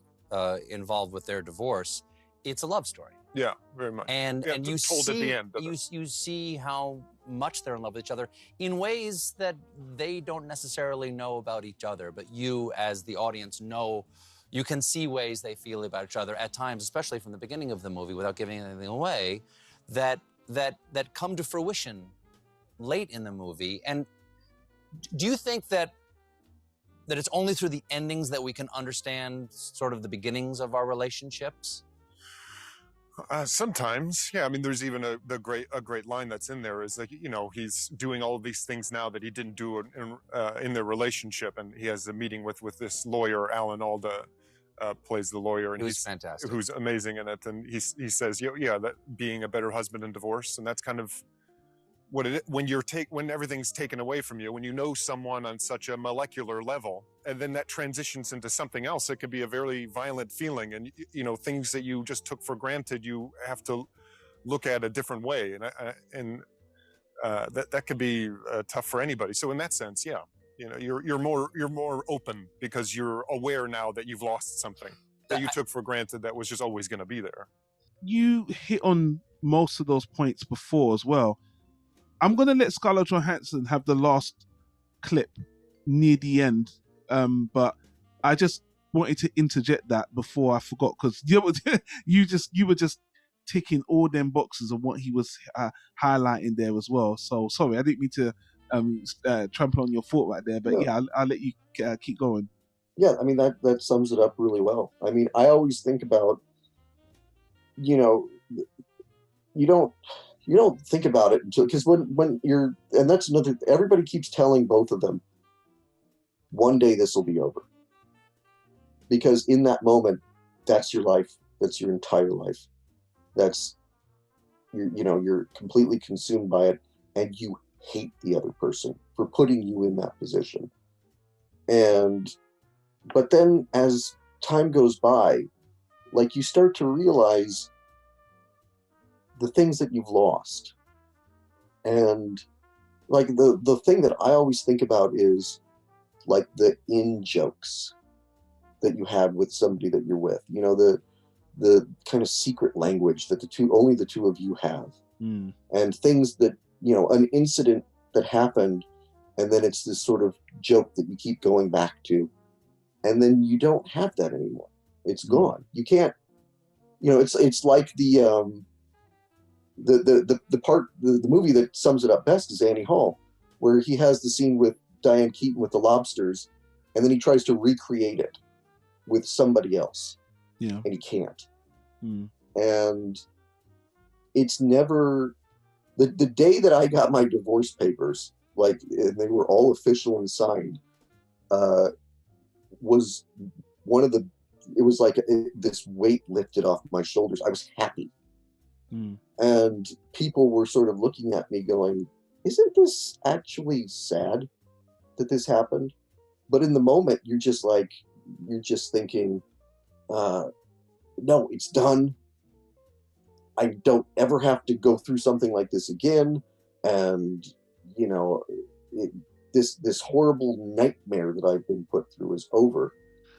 involved with their divorce, it's a love story.
Yeah, very much.
And you
told
see
at the end.
you see how much they're in love with each other in ways that they don't necessarily know about each other, but you as the audience know. You can see ways they feel about each other at times, especially from the beginning of the movie, without giving anything away, that come to fruition late in the movie. And do you think that it's only through the endings that we can understand sort of the beginnings of our relationships?
Sometimes, yeah. I mean, there's even a great line that's in there is like, he's doing all of these things now that he didn't do in their relationship, and he has a meeting with this lawyer, Alan Alda, plays the lawyer, and
he's fantastic,
who's amazing in it, and he says, that being a better husband in divorce, and that's kind of what when everything's taken away from you, when you know someone on such a molecular level, and then that transitions into something else, it could be a very violent feeling, and things that you just took for granted, you have to look at a different way, and that could be tough for anybody. So in that sense, yeah, you're more open because you're aware now that you've lost something that you took for granted that was just always going to be there. You
hit on most of those points before as well. I'm going to let Scarlett Johansson have the last clip near the end, but I just wanted to interject that before I forgot, because you were just ticking all them boxes of what he was highlighting there as well. So sorry, I didn't mean to trample on your thought right there, but yeah, I'll let you keep going.
Yeah, I mean that sums it up really well. I mean, I always think about, you don't think about it until, because when you're, and that's another, everybody keeps telling both of them, one day this will be over. Because in that moment, that's your life. That's your entire life. That's, you're completely consumed by it, and you hate the other person for putting you in that position. But then as time goes by, like, you start to realize the things that you've lost. And like the thing that I always think about is like the in jokes that you have with somebody that you're with, the kind of secret language that only the two of you have. And things that, an incident that happened, and then it's this sort of joke that you keep going back to, and then you don't have that anymore. It's gone. You can't, it's like the movie that sums it up best is Annie Hall, where he has the scene with Diane Keaton with the lobsters, and then he tries to recreate it with somebody else.
Yeah.
And he can't. And it's never, the day that I got my divorce papers, like, and they were all official and signed, was one of the, it was like this weight lifted off my shoulders. I was happy. And people were sort of looking at me going, isn't this actually sad that this happened? But in the moment, you're just thinking, no, it's done. I don't ever have to go through something like this again. And, this horrible nightmare that I've been put through is over.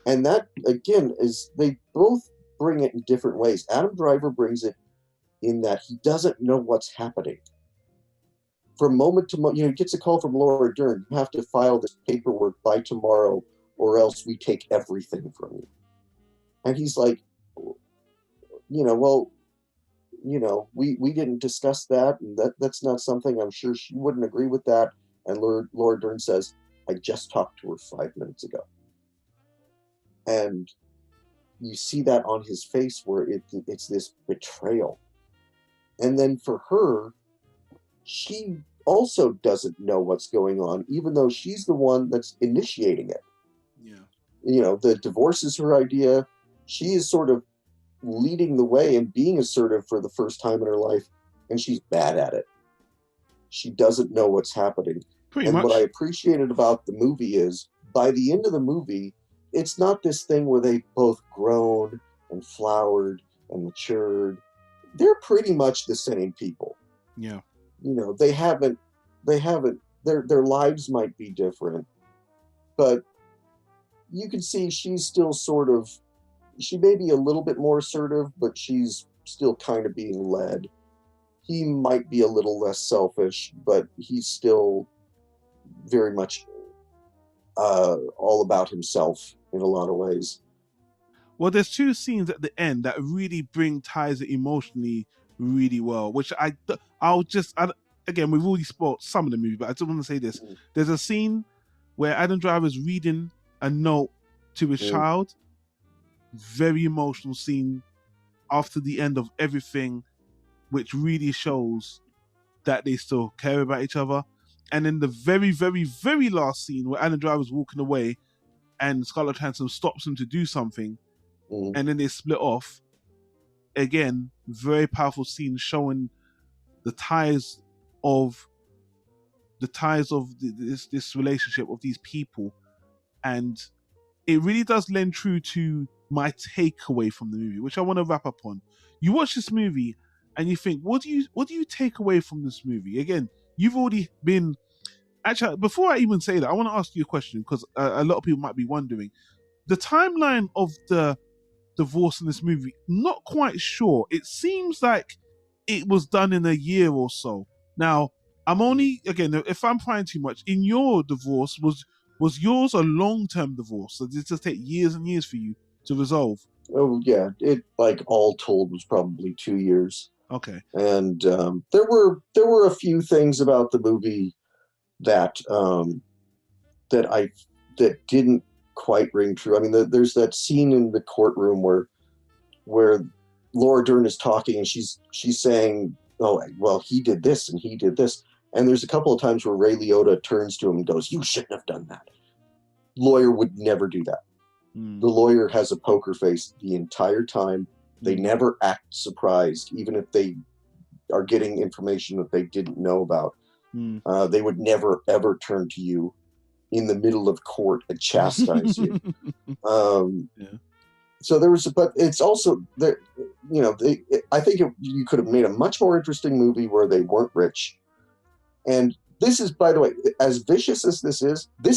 And that, again, is they both bring it in different ways. Adam Driver brings it in that he doesn't know what's happening. From moment to moment, he gets a call from Laura Dern. You have to file this paperwork by tomorrow, or else we take everything from you. And he's like, well, we didn't discuss that, and that's not something, I'm sure she wouldn't agree with that. And Laura Dern says, I just talked to her 5 minutes ago. And you see that on his face where it's this betrayal. And then for her, she also doesn't know what's going on, even though she's the one that's initiating it. Yeah. The divorce is her idea. She is sort of leading the way and being assertive for the first time in her life, and she's bad at it. She doesn't know what's happening.
Pretty much.
What I appreciated about the movie is, by the end of the movie, it's not this thing where they've both grown and flowered and matured. They're pretty much the same people.
Yeah.
They haven't, their lives might be different, but you can see she's still she may be a little bit more assertive, but she's still kind of being led. He might be a little less selfish, but he's still very much all about himself in a lot of ways.
Well, there's 2 scenes at the end that really ties it emotionally really well, which again, we've already spoiled some of the movie, but I just want to say this. There's a scene where Adam Driver's reading a note to his child. Very emotional scene after the end of everything, which really shows that they still care about each other. And then the very, very, very last scene where Adam Driver's walking away and Scarlett Johansson stops him to do something, and then they split off. Again, very powerful scene showing the ties of this relationship of these people, and it really does lend true to my takeaway from the movie, which I want to wrap up on. You watch this movie and you think, what do you take away from this movie? Again, you've already been. Actually, before I even say that, I want to ask you a question, because a lot of people might be wondering the timeline of the divorce in this movie. Not quite sure. It seems like it was done in a year or so. Now, I'm only, again, if I'm prying too much, in your divorce, was yours a long-term divorce? So did it just take years and years for you to resolve?
Oh yeah, it all told was probably 2 years.
Okay.
And there were a few things about the movie that didn't quite ring true. I mean, there's that scene in the courtroom where Laura Dern is talking and she's saying, "Oh, well, he did this and he did this." And there's a couple of times where Ray Liotta turns to him and goes, "You shouldn't have done that." Lawyer would never do that. The lawyer has a poker face the entire time. They never act surprised, even if they are getting information that they didn't know about. They would never, ever turn to you in the middle of court and chastise you. So there was, but it's also there. I think you could have made a much more interesting movie where they weren't rich. And this is, by the way, as vicious as this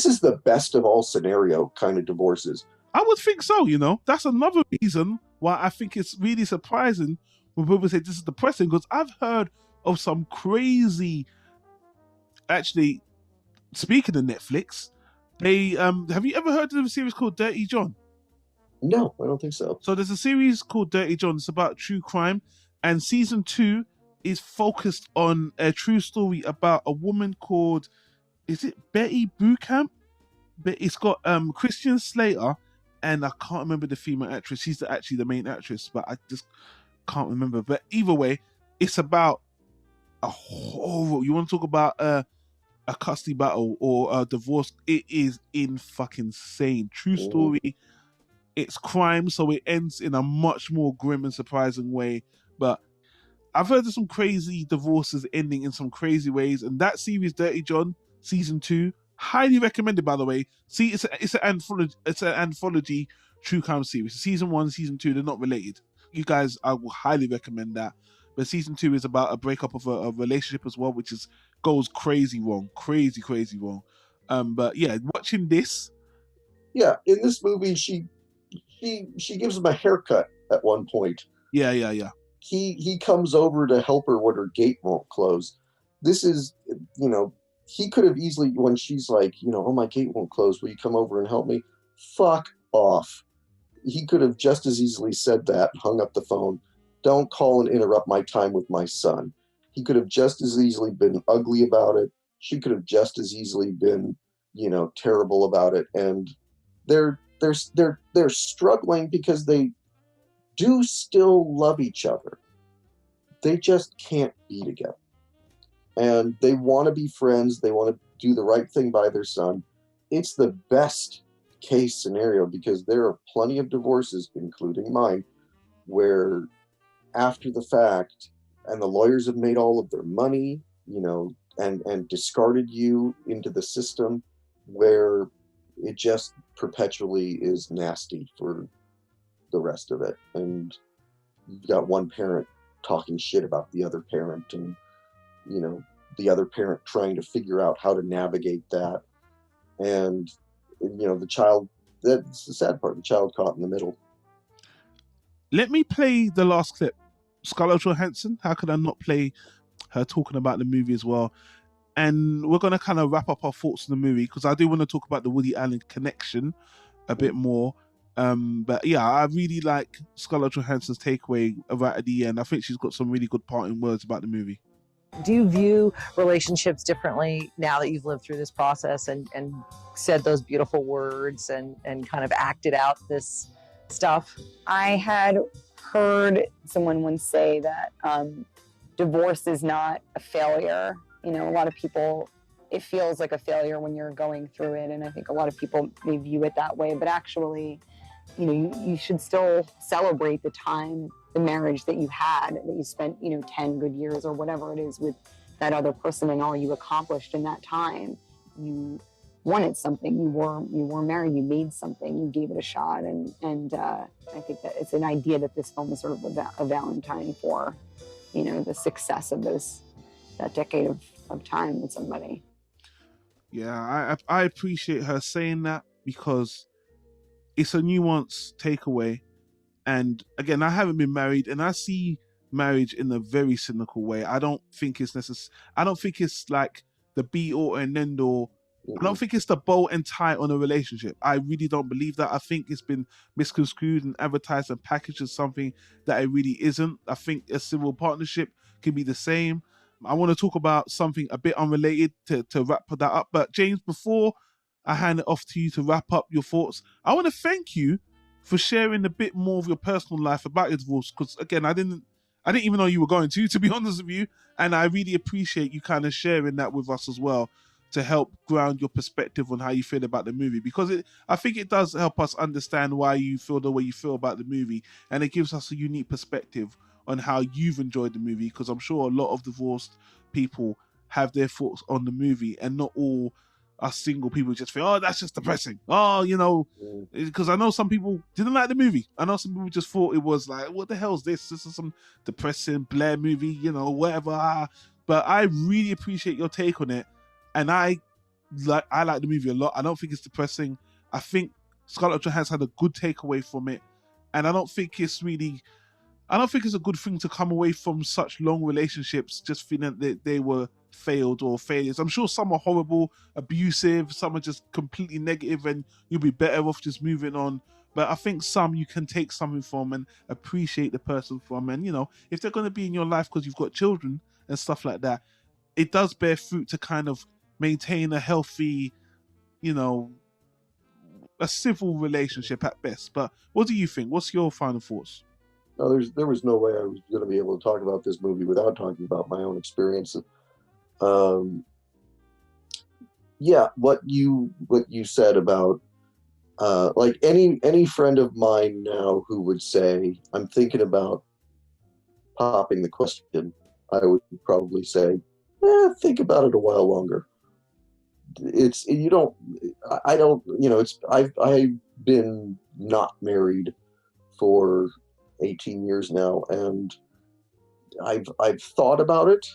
is the best of all scenario kind of divorces.
I would think so. That's another reason why I think it's really surprising when people say this is depressing, because I've heard of some crazy. Actually, speaking of Netflix, they have you ever heard of a series called Dirty John?
No, I don't think so.
So there's a series called Dirty John. It's about true crime, and season 2 is focused on a true story about a woman called, is it Betty Bucamp? But it's got Christian Slater, and I can't remember the female actress. She's actually the main actress, but I just can't remember. But either way, it's about a horror. You want to talk about a custody battle or a divorce? It is fucking insane. True story. It's crime, so it ends in a much more grim and surprising way. But I've heard of some crazy divorces ending in some crazy ways, and that series, Dirty John, season 2, highly recommended, by the way. See, it's an anthology true crime series. Season 1, season 2, they're not related. You guys, I will highly recommend that. But season 2 is about a breakup of a relationship as well, which goes crazy wrong, crazy wrong. But yeah, watching this.
Yeah, in this movie, she gives him a haircut at one point.
Yeah.
He comes over to help her when her gate won't close. This is, he could have easily, when she's like, oh, my gate won't close, will you come over and help me? Fuck off. He could have just as easily said that, hung up the phone. Don't call and interrupt my time with my son. He could have just as easily been ugly about it. She could have just as easily been, terrible about it. And they're struggling because they do still love each other. They just can't be together. And they want to be friends. They want to do the right thing by their son. It's the best case scenario because there are plenty of divorces, including mine, where after the fact, and the lawyers have made all of their money, and discarded you into the system, where it just perpetually is nasty for the rest of it. And you've got one parent talking shit about the other parent, and the other parent trying to figure out how to navigate that. And the child, that's the sad part, the child caught in the middle.
Let me play the last clip. Scarlett Johansson, how could I not play her talking about the movie as well? And we're going to kind of wrap up our thoughts on the movie because I do want to talk about the Woody Allen connection a bit more. But yeah, I really like Scarlett Johansson's takeaway right at the end. I think she's got some really good parting words about the movie.
Do you view relationships differently now that you've lived through this process and said those beautiful words and kind of acted out this stuff?
I had heard someone once say that divorce is not a failure. A lot of people, it feels like a failure when you're going through it, and I think a lot of people may view it that way, but actually, you should still celebrate the marriage that you had, that you spent, 10 good years or whatever it is with that other person and all you accomplished in that time. You wanted something, you were married, you made something, you gave it a shot. And I think that it's an idea that this film is sort of a Valentine for, the success of that decade of time with somebody.
Yeah, I appreciate her saying that because it's a nuanced takeaway. And again, I haven't been married, and I see marriage in a very cynical way. I don't think it's I don't think it's like the be all and end all. I don't think it's the bow and tie on a relationship. I really don't believe that. I think it's been misconstrued and advertised and packaged as something that it really isn't. I think a civil partnership can be the same. I want to talk about something a bit unrelated to wrap that up. But James, before I hand it off to you to wrap up your thoughts, I want to thank you for sharing a bit more of your personal life about your divorce. Because again, I didn't even know you were going to be honest with you. And I really appreciate you kind of sharing that with us as well to help ground your perspective on how you feel about the movie. Because I think it does help us understand why you feel the way you feel about the movie. And it gives us a unique perspective on how you've enjoyed the movie. Because I'm sure a lot of divorced people have their thoughts on the movie, and not all us single people just feel, oh, that's just depressing. Oh, because I know some people didn't like the movie. I know some people just thought it was like, what the hell is this? This is some depressing Blair movie, whatever. But I really appreciate your take on it. And I like the movie a lot. I don't think it's depressing. I think Scarlett Johansson had a good takeaway from it. And I don't think it's a good thing to come away from such long relationships just feeling that they were failed or failures. I'm sure some are horrible, abusive, some are just completely negative, and you'll be better off just moving on. But I think some you can take something from and appreciate the person from. And, if they're going to be in your life because you've got children and stuff like that, it does bear fruit to kind of maintain a healthy, a civil relationship at best. But what do you think? What's your final thoughts?
No, there was no way I was going to be able to talk about this movie without talking about my own experience. Yeah, what you said about like any friend of mine now who would say, I'm thinking about popping the question, I would probably say, think about it a while longer. I've been not married for 18 years now, and I've thought about it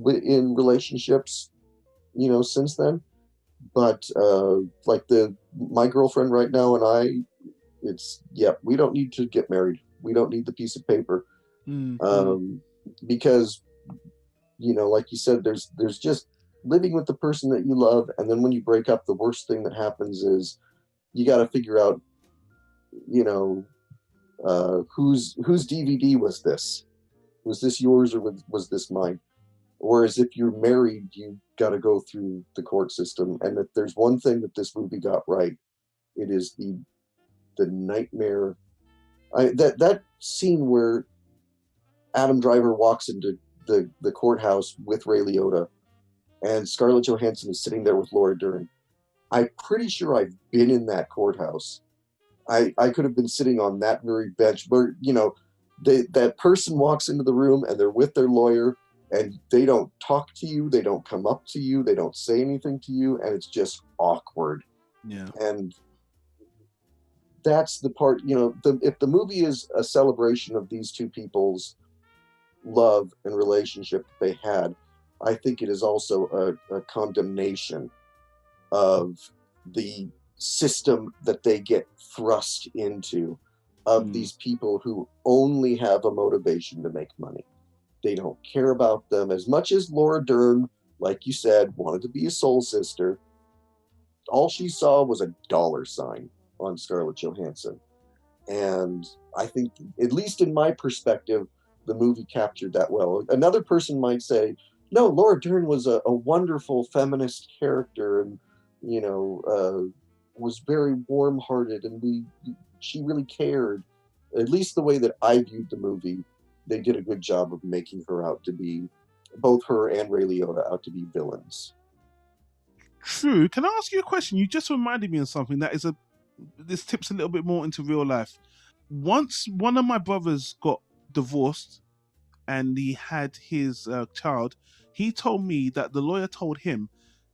in relationships, since then. But like my girlfriend right now and I, we don't need to get married. We don't need the piece of paper.
Mm-hmm.
Because, like you said, there's just living with the person that you love, and then when you break up, the worst thing that happens is you got to figure out, whose DVD was this? Was this yours or was this mine? Whereas if you're married, you got to go through the court system. And if there's one thing that this movie got right, it is the nightmare. That scene where Adam Driver walks into the courthouse with Ray Liotta, and Scarlett Johansson is sitting there with Laura Dern. I'm pretty sure I've been in that courthouse. I could have been sitting on that very bench where, that person walks into the room and they're with their lawyer, and they don't talk to you, they don't come up to you, they don't say anything to you, and it's just awkward.
Yeah.
And that's the part, if the movie is a celebration of these two people's love and relationship that they had, I think it is also a condemnation of the system that they get thrust into, of these people who only have a motivation to make money. They don't care about them as much as Laura Dern, like you said, wanted to be a soul sister. All she saw was a dollar sign on Scarlett Johansson. And I think, at least in my perspective, the movie captured that well. Another person might say, no, Laura Dern was a wonderful feminist character, and, was very warm-hearted, and she really cared. At least the way that I viewed the movie, they did a good job of making her out to be, both her and Ray Liotta, out to be villains.
True. Can I ask you a question? You just reminded me of something that is this tips a little bit more into real life. Once one of my brothers got divorced and he had his child, he told me that the lawyer told him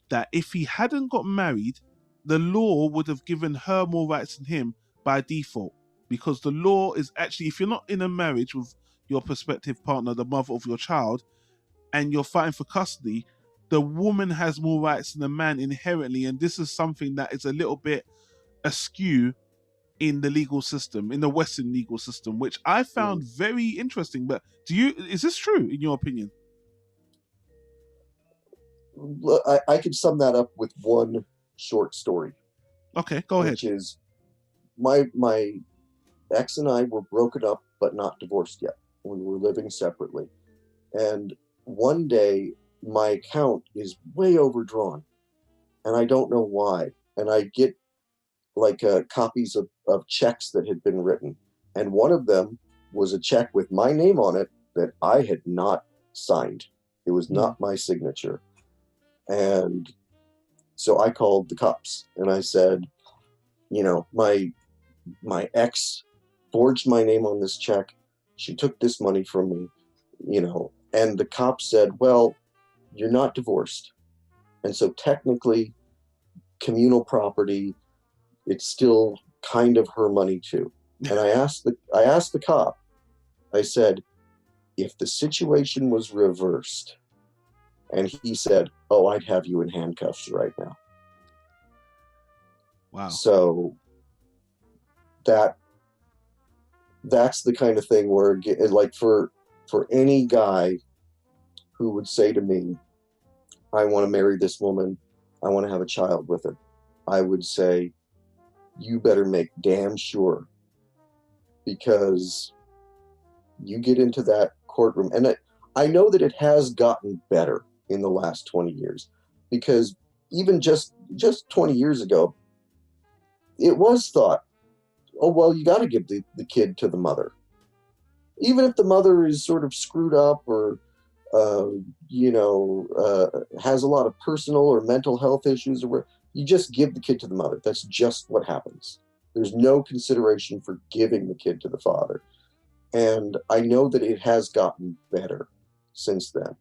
that if he hadn't got married, the law would have given her more rights than him by default, because the law is actually, if you're not in a marriage with your prospective partner, the mother of your child, and you're fighting for custody, the woman has more rights than the man inherently. And this is something that is a little bit askew in the legal system, in the Western legal system, which I found very interesting. But is this true in your opinion?
I could sum that up with one short story.
Okay, go ahead.
Which is, my ex and I were broken up but not divorced yet. We were living separately. And one day, my account is way overdrawn, and I don't know why. And I get copies of checks that had been written. And one of them was a check with my name on it that I had not signed. It was not my signature. And so I called the cops and I said, my ex forged my name on this check. She took this money from me, and the cop said, well, you're not divorced. And so technically, communal property, it's still kind of her money too. And I asked the cop, I said, if the situation was reversed, and he said, oh, I'd have you in handcuffs right now.
Wow.
So that's the kind of thing where, like, for any guy who would say to me, I want to marry this woman, I want to have a child with her, I would say, you better make damn sure, because you get into that courtroom. And I know that it has gotten better in the last 20 years, because even just 20 years ago, it was thought, oh, well, you got to give the kid to the mother. Even if the mother is sort of screwed up or, has a lot of personal or mental health issues, or you just give the kid to the mother. That's just what happens. There's no consideration for giving the kid to the father. And I know that it has gotten better since then.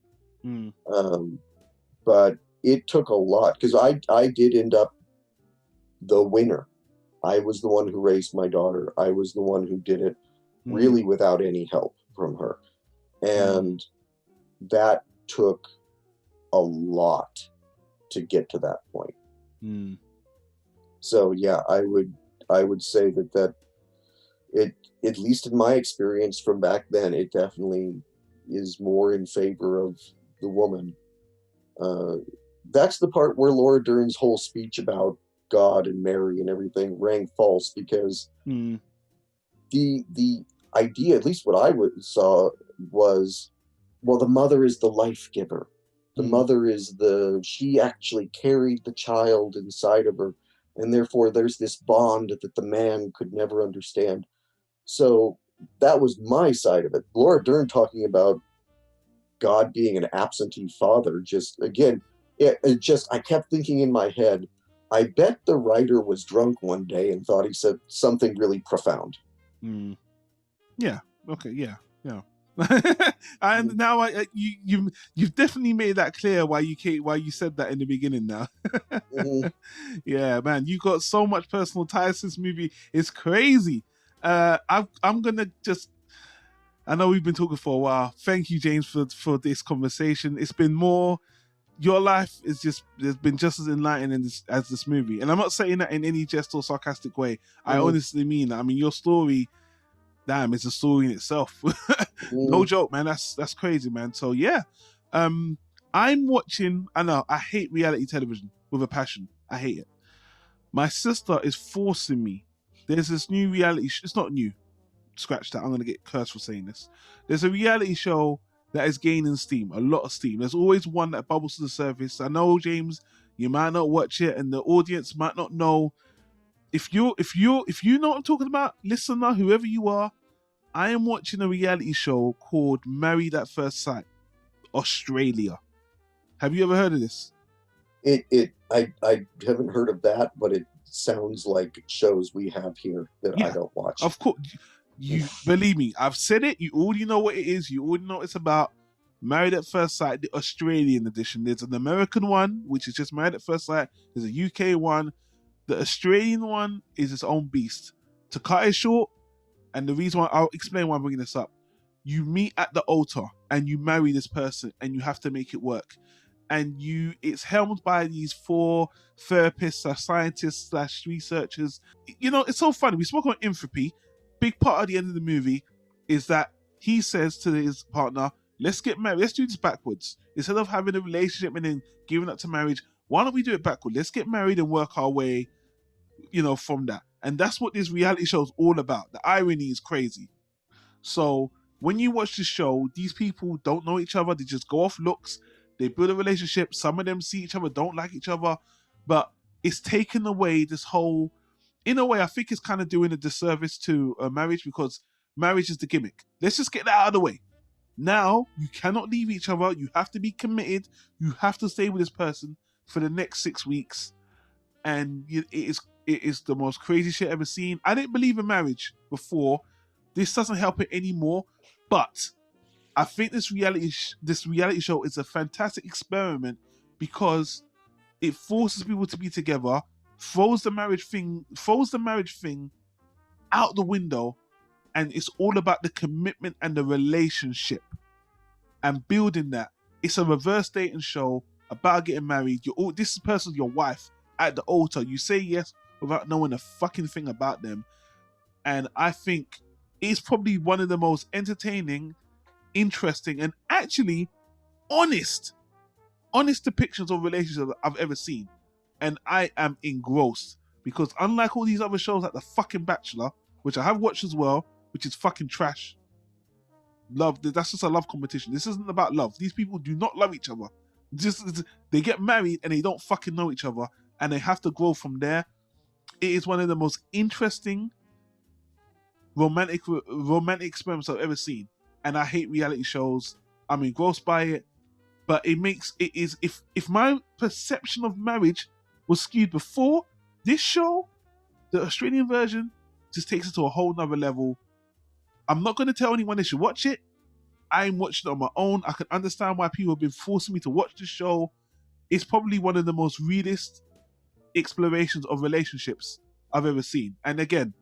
But it took a lot, because I did end up the winner. I was the one who raised my daughter. I was the one who did it really without any help from her. And that took a lot to get to that point. So yeah, I would say that at least in my experience from back then, it definitely is more in favor of the woman. That's the part where Laura Dern's whole speech about God and Mary and everything rang false, because the idea, at least what I saw, was, well, the mother is the life giver. The mother is she actually carried the child inside of her, and therefore there's this bond that the man could never understand. So that was my side of it. Laura Dern talking about God being an absentee father, just, again, I kept thinking in my head, I bet the writer was drunk one day and thought he said something really profound.
Yeah. Okay. Yeah. Yeah. And now you've definitely made that clear why you said that in the beginning. Now, yeah, man, you got so much personal ties to this movie. It's crazy. I'm gonna just. I know we've been talking for a while. Thank you, James, for this conversation. It's been more. Your life has been just as enlightening as this movie, and I'm not saying that in any jest or sarcastic way. I honestly mean that. I mean, your story, damn, it's a story in itself. No joke, man. That's crazy, man. So yeah, I'm watching. I know I hate reality television with a passion. I hate it. My sister is forcing me. There's this new reality. It's not new. Scratch that. I'm gonna get cursed for saying this. There's a reality show that is gaining steam, a lot of steam. There's always one that bubbles to the surface. I know, James, you might not watch it, and the audience might not know. If you know what I'm talking about, listener, whoever you are, I am watching a reality show called Married at First Sight, Australia. Have you ever heard of this?
I haven't heard of that, but it sounds like shows we have here that I don't watch.
Of course. You believe me, I've said it. You already know what it is. You already know what it's about. Married at First Sight, the Australian edition. There's an American one, which is just Married at First Sight. There's a UK one. The Australian one is its own beast. To cut it short, and the reason why, I'll explain why I'm bringing this up. You meet at the altar and you marry this person, and you have to make it work. And it's helmed by these 4 therapists, scientists / researchers. You know, it's so funny. We spoke on entropy. Big part of the end of the movie is that he says to his partner, let's get married. Let's do this backwards. Instead of having a relationship and then giving up to marriage, why don't we do it backwards? Let's get married and work our way, from that. And that's what this reality show is all about. The irony is crazy. So when you watch this show, these people don't know each other. They just go off looks. They build a relationship. Some of them see each other, don't like each other. But it's taken away this whole... In a way, I think it's kind of doing a disservice to marriage, because marriage is the gimmick. Let's just get that out of the way. Now, you cannot leave each other. You have to be committed. You have to stay with this person for the next 6 weeks. And it is the most crazy shit I've ever seen. I didn't believe in marriage before. This doesn't help it anymore. But I think this reality show is a fantastic experiment, because it forces people to be together, throws the marriage thing out the window, and it's all about the commitment and the relationship and building that. It's a reverse dating show about getting married. This person's your wife at the altar. You say yes without knowing a fucking thing about them. And I think it's probably one of the most entertaining, interesting, and actually honest depictions of relationships I've ever seen. And I am engrossed, because unlike all these other shows like The fucking Bachelor, which I have watched as well, which is fucking trash. That's just a love competition. This isn't about love. These people do not love each other. They get married and they don't fucking know each other, and they have to grow from there. It is one of the most interesting romantic experiments I've ever seen. And I hate reality shows. I'm engrossed by it. But if my perception of marriage was skewed before, this show, the Australian version, just takes it to a whole nother level. I'm not going to tell anyone they should watch it. I'm watching it on my own. I can understand why people have been forcing me to watch this show. It's probably one of the most realist explorations of relationships I've ever seen. And again,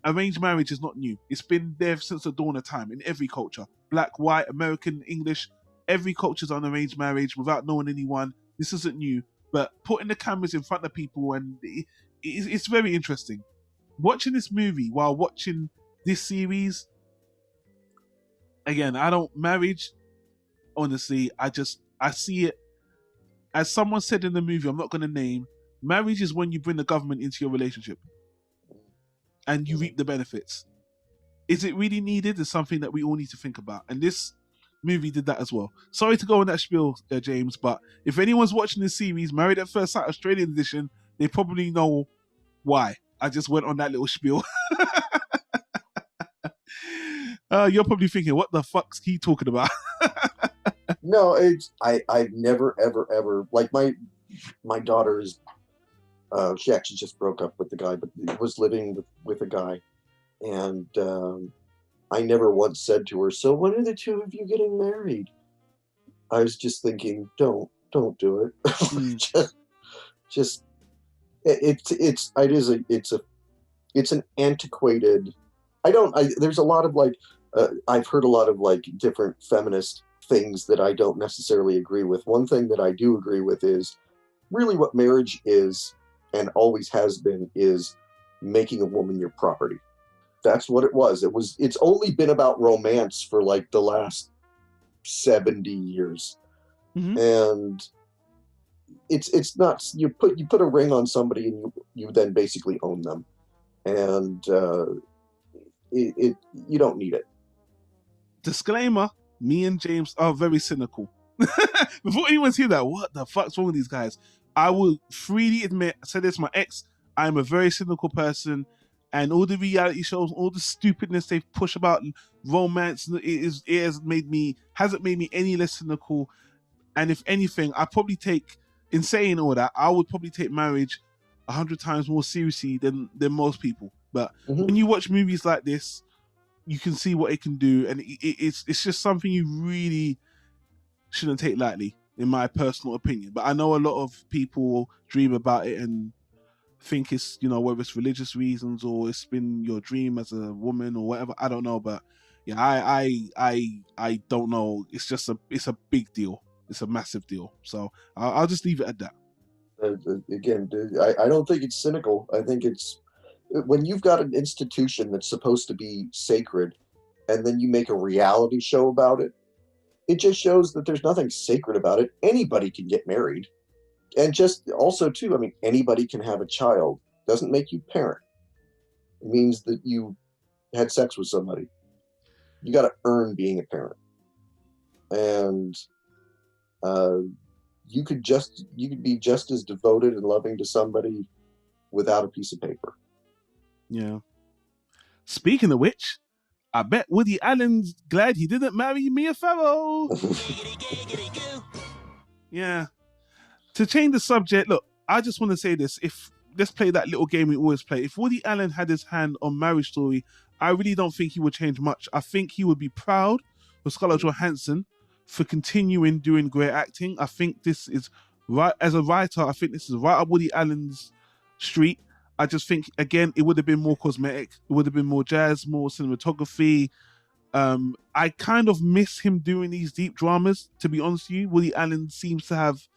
arranged marriage is not new. It's been there since the dawn of time in every culture. Black, white, American, English. Every culture's on arranged marriage without knowing anyone. This isn't new. But putting the cameras in front of people, and it's very interesting. watching this movie while watching this series, again, marriage, honestly, I see it, as someone said in the movie, I'm not going to name, marriage is when you bring the government into your relationship and you reap the benefits. Is it really needed? Is something that we all need to think about. And this movie did that as well. Sorry to go on that spiel, James, but if anyone's watching this series, Married at First Sight Australian edition, they probably know why I just went on that little spiel. You're probably thinking, what the fuck's he talking about?
No, I've never ever like my daughter's. She actually just broke up with the guy, but was living with a guy, and I never once said to her, "So when are the two of you getting married?" I was just thinking, don't do it. It's an antiquated. There's a lot of I've heard a lot of different feminist things that I don't necessarily agree with. One thing that I do agree with is really what marriage is and always has been is making a woman your property. That's what it was. It's only been about romance for the last 70 years. Mm-hmm. And it's not, you put a ring on somebody and you then basically own them. And you don't need it.
Disclaimer, me and James are very cynical. Before anyone's hear that, what the fuck's wrong with these guys? I will freely admit, I said this to my ex, I'm a very cynical person, and all the reality shows, all the stupidness they push about romance, hasn't made me any less cynical. And if anything, I probably take, in saying all that, I would probably take marriage 100 times more seriously than most people. But when you watch movies like this, you can see what it can do, and it's just something you really shouldn't take lightly, in my personal opinion. But I know a lot of people dream about it and think it's, whether it's religious reasons or it's been your dream as a woman or whatever. I don't know, but yeah, I don't know. It's just it's a big deal. It's a massive deal. So I'll just leave it at that.
Again, I don't think it's cynical. I think it's when you've got an institution that's supposed to be sacred and then you make a reality show about it, it just shows that there's nothing sacred about it. Anybody can get married. And just also, too, anybody can have a child. Doesn't make you parent. It means that you had sex with somebody. You got to earn being a parent. And you could be just as devoted and loving to somebody without a piece of paper.
Yeah. Speaking of which, I bet Woody Allen's glad he didn't marry Mia Farrow. Yeah. To change the subject, look, I just want to say this. Let's play that little game we always play. If Woody Allen had his hand on Marriage Story, I really don't think he would change much. I think he would be proud of Scarlett Johansson for continuing doing great acting. I think this is right, as a writer, I think this is right up Woody Allen's street. I just think, again, it would have been more cosmetic. It would have been more jazz, more cinematography. I kind of miss him doing these deep dramas, to be honest with you. Woody Allen seems to have...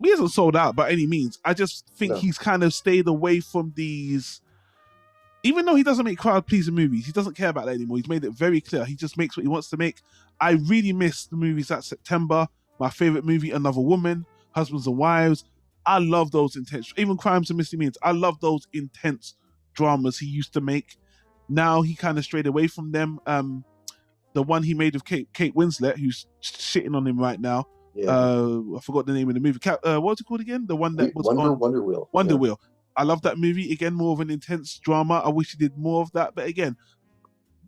He hasn't sold out by any means. I just think he's kind of stayed away from these... Even though he doesn't make crowd-pleasing movies, he doesn't care about that anymore. He's made it very clear. He just makes what he wants to make. I really miss the movies that September. My favorite movie, Another Woman, Husbands and Wives. I love those intense, even Crimes and Misdemeanors. I love those intense dramas he used to make. Now he kind of strayed away from them. The one he made of Kate Winslet, who's shitting on him right now. Yeah. I forgot the name of the movie. What's it called again? The one that was
Wonder Wheel.
Wonder Wheel. I love that movie. Again, more of an intense drama. I wish he did more of that. But again,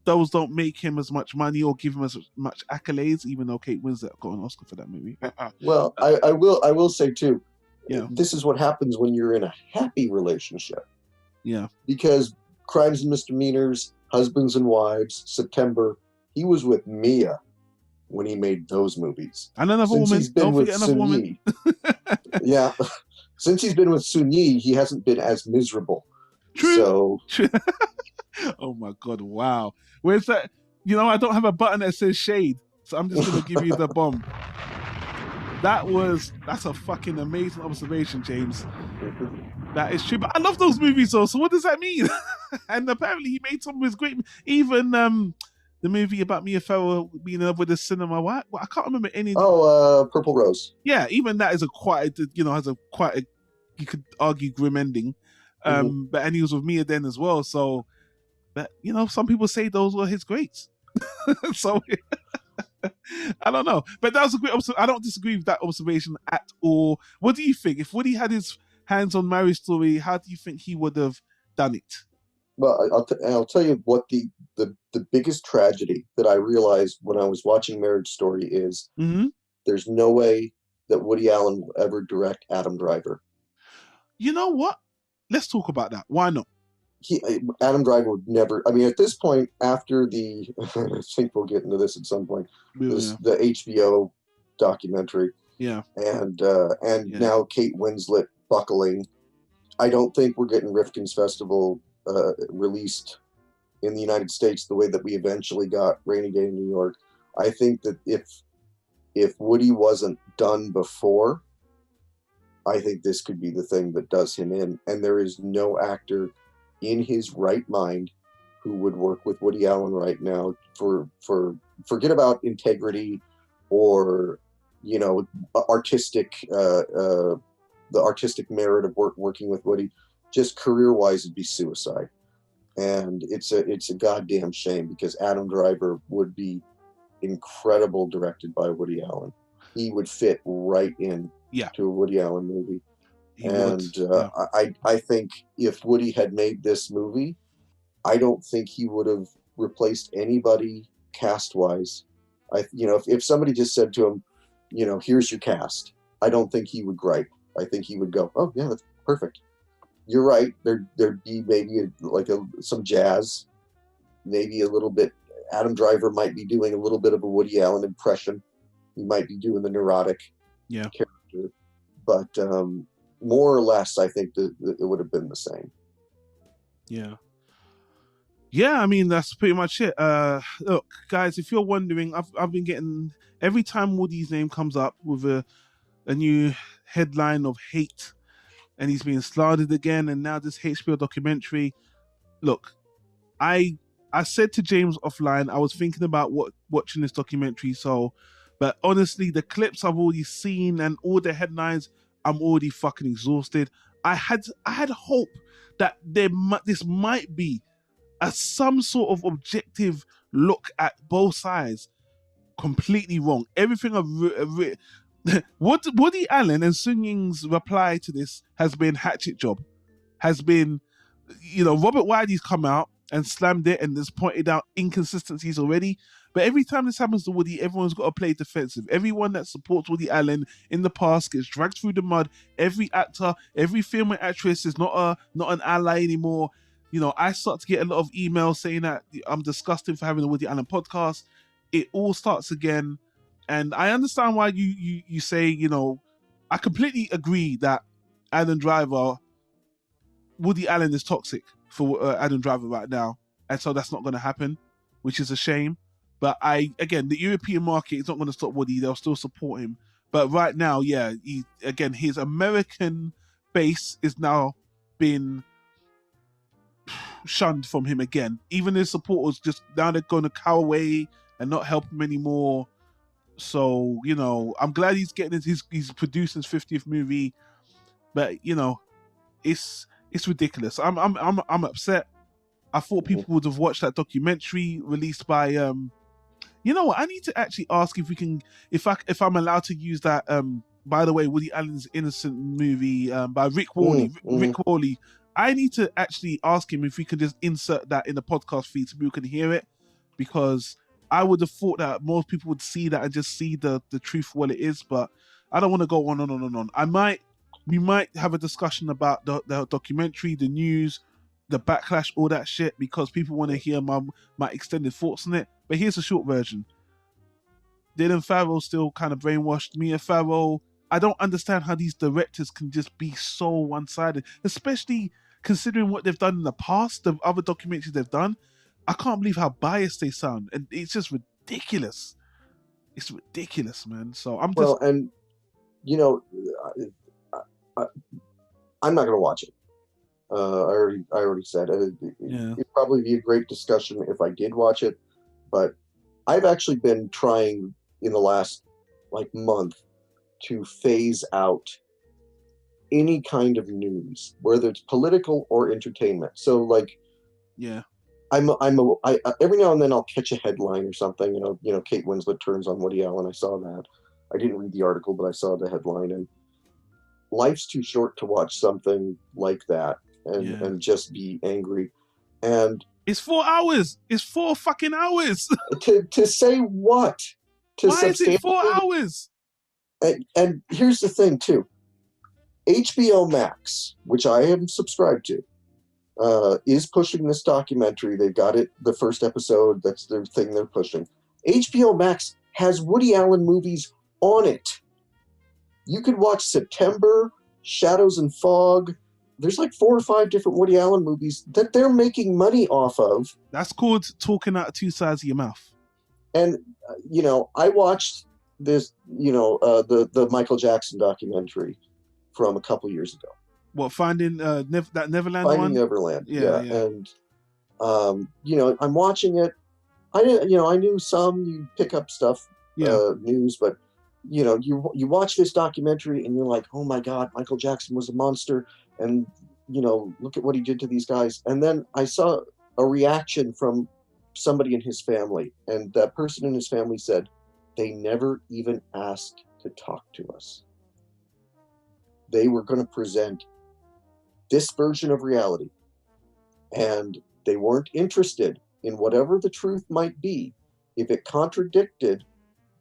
those don't make him as much money or give him as much accolades, even though Kate Winslet got an Oscar for that movie.
Well, I will say too, this is what happens when you're in a happy relationship.
Yeah. Because
Crimes and Misdemeanors, Husbands and Wives, September, he was with Mia when he made those movies.
And Another Woman. Don't forget Another Woman.
Yeah. Since he's been with Sun Yi, he hasn't been as miserable. True. So...
Oh my God, wow. Where's that? I don't have a button that says shade, so I'm just going to give you the bomb. That's a fucking amazing observation, James. That is true, but I love those movies though. So what does that mean? And apparently he made some of his great, even the movie about Mia Farrow being in love with the cinema. What? I can't remember any.
Oh, Purple Rose.
Yeah, even that is has a quite a, you could argue, grim ending. But and he was with Mia then as well. So, but some people say those were his greats. So I don't know, but that was a great. I don't disagree with that observation at all. What do you think? If Woody had his hands on Marriage Story, how do you think he would have done it?
Well, I'll tell you what the biggest tragedy that I realized when I was watching Marriage Story is there's no way that Woody Allen will ever direct Adam Driver.
You know what? Let's talk about that. Why not?
Adam Driver would never. I mean, at this point, after the, I think we'll get into this at some point. The HBO documentary.
Yeah.
And now Kate Winslet buckling. I don't think we're getting Rifkin's Festival released in the United States the way that we eventually got Rainy Day in New York. I think that if Woody wasn't done before, I think this could be the thing that does him in. And there is no actor in his right mind who would work with Woody Allen right now for forget about integrity or artistic the artistic merit of working with Woody. Just career-wise, it'd be suicide. And it's a goddamn shame because Adam Driver would be incredible directed by Woody Allen. He would fit right in to a Woody Allen movie. I think if Woody had made this movie, I don't think he would have replaced anybody cast-wise. If somebody just said to him, here's your cast, I don't think he would gripe. I think he would go, oh yeah, that's perfect. You're right. There'd be maybe some jazz, maybe a little bit. Adam Driver might be doing a little bit of a Woody Allen impression. He might be doing the neurotic character, but more or less, I think that it would have been the same.
Yeah, I mean, that's pretty much it. Look, guys, if you're wondering, I've been getting, every time Woody's name comes up with a new headline of hate, and he's being slandered again, and now this HBO documentary. Look, I said to James offline, I was thinking about watching this documentary, but honestly, the clips I've already seen and all the headlines, I'm already fucking exhausted. I had hope that this might be some sort of objective look at both sides. Completely wrong. Everything Woody Allen and Sun Ying's reply to this has been hatchet job. Has been, Robert Wiley's come out and slammed it and has pointed out inconsistencies already. But every time this happens to Woody, everyone's got to play defensive. Everyone that supports Woody Allen in the past gets dragged through the mud. Every actor, every film and actress is not an ally anymore. I start to get a lot of emails saying that I'm disgusting for having a Woody Allen podcast. It all starts again. And I understand why you say, I completely agree that Woody Allen is toxic for Adam Driver right now. And so that's not going to happen, which is a shame. But the European market is not going to stop Woody. They'll still support him. But right now, his American base is now been shunned from him again. Even his supporters now they're going to cower away and not help him anymore. So, I'm glad he's getting he's producing his 50th movie. But, it's ridiculous. I'm upset. I thought people would have watched that documentary released by you know what? I need to actually ask if I'm allowed to use that. By the way, Woody Allen's Innocent movie by Rick Worley. Rick Worley. I need to actually ask him if we can just insert that in the podcast feed so people can hear it, because I would have thought that most people would see that and just see the truth for what it is. But I don't want to go on and on and on. We might have a discussion about the documentary, the news, the backlash, all that shit, because people want to hear my extended thoughts on it. But here's a short version. Dylan Farrow still kind of brainwashed Mia Farrow. I don't understand how these directors can just be so one-sided, especially considering what they've done in the past, the other documentaries they've done. I can't believe how biased they sound, and it's just ridiculous. It's ridiculous, man. So I'm just...
Well, and, I'm not going to watch it. I already said it'd probably be a great discussion if I did watch it, but I've actually been trying in the last month to phase out any kind of news, whether it's political or entertainment. So I every now and then I'll catch a headline or something. Kate Winslet turns on Woody Allen. I saw that. I didn't read the article, but I saw the headline. And life's too short to watch something like that and just be angry. And
it's 4 hours. It's 4 fucking hours.
to say what?
Why is it 4 hours?
And here's the thing too. HBO Max, which I am subscribed to, is pushing this documentary. They've got it, the first episode. That's their thing they're pushing. HBO Max has Woody Allen movies on it. You could watch September, Shadows and Fog. There's 4 or 5 different Woody Allen movies that they're making money off of.
That's called talking out 2 sides of your mouth. And,
I watched this, the Michael Jackson documentary from a couple years ago.
What, Finding that Neverland
Finding
one?
Neverland,
yeah.
And, I'm watching it. I knew you pick up stuff, news, but, you watch this documentary and you're like, oh my God, Michael Jackson was a monster. And, look at what he did to these guys. And then I saw a reaction from somebody in his family. And that person in his family said, they never even asked to talk to us. They were going to present this version of reality. And they weren't interested in whatever the truth might be. If it contradicted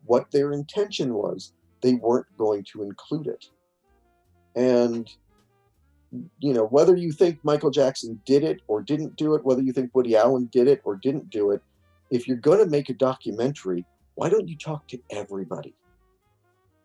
what their intention was, they weren't going to include it. And, whether you think Michael Jackson did it or didn't do it, whether you think Woody Allen did it or didn't do it, if you're going to make a documentary, why don't you talk to everybody?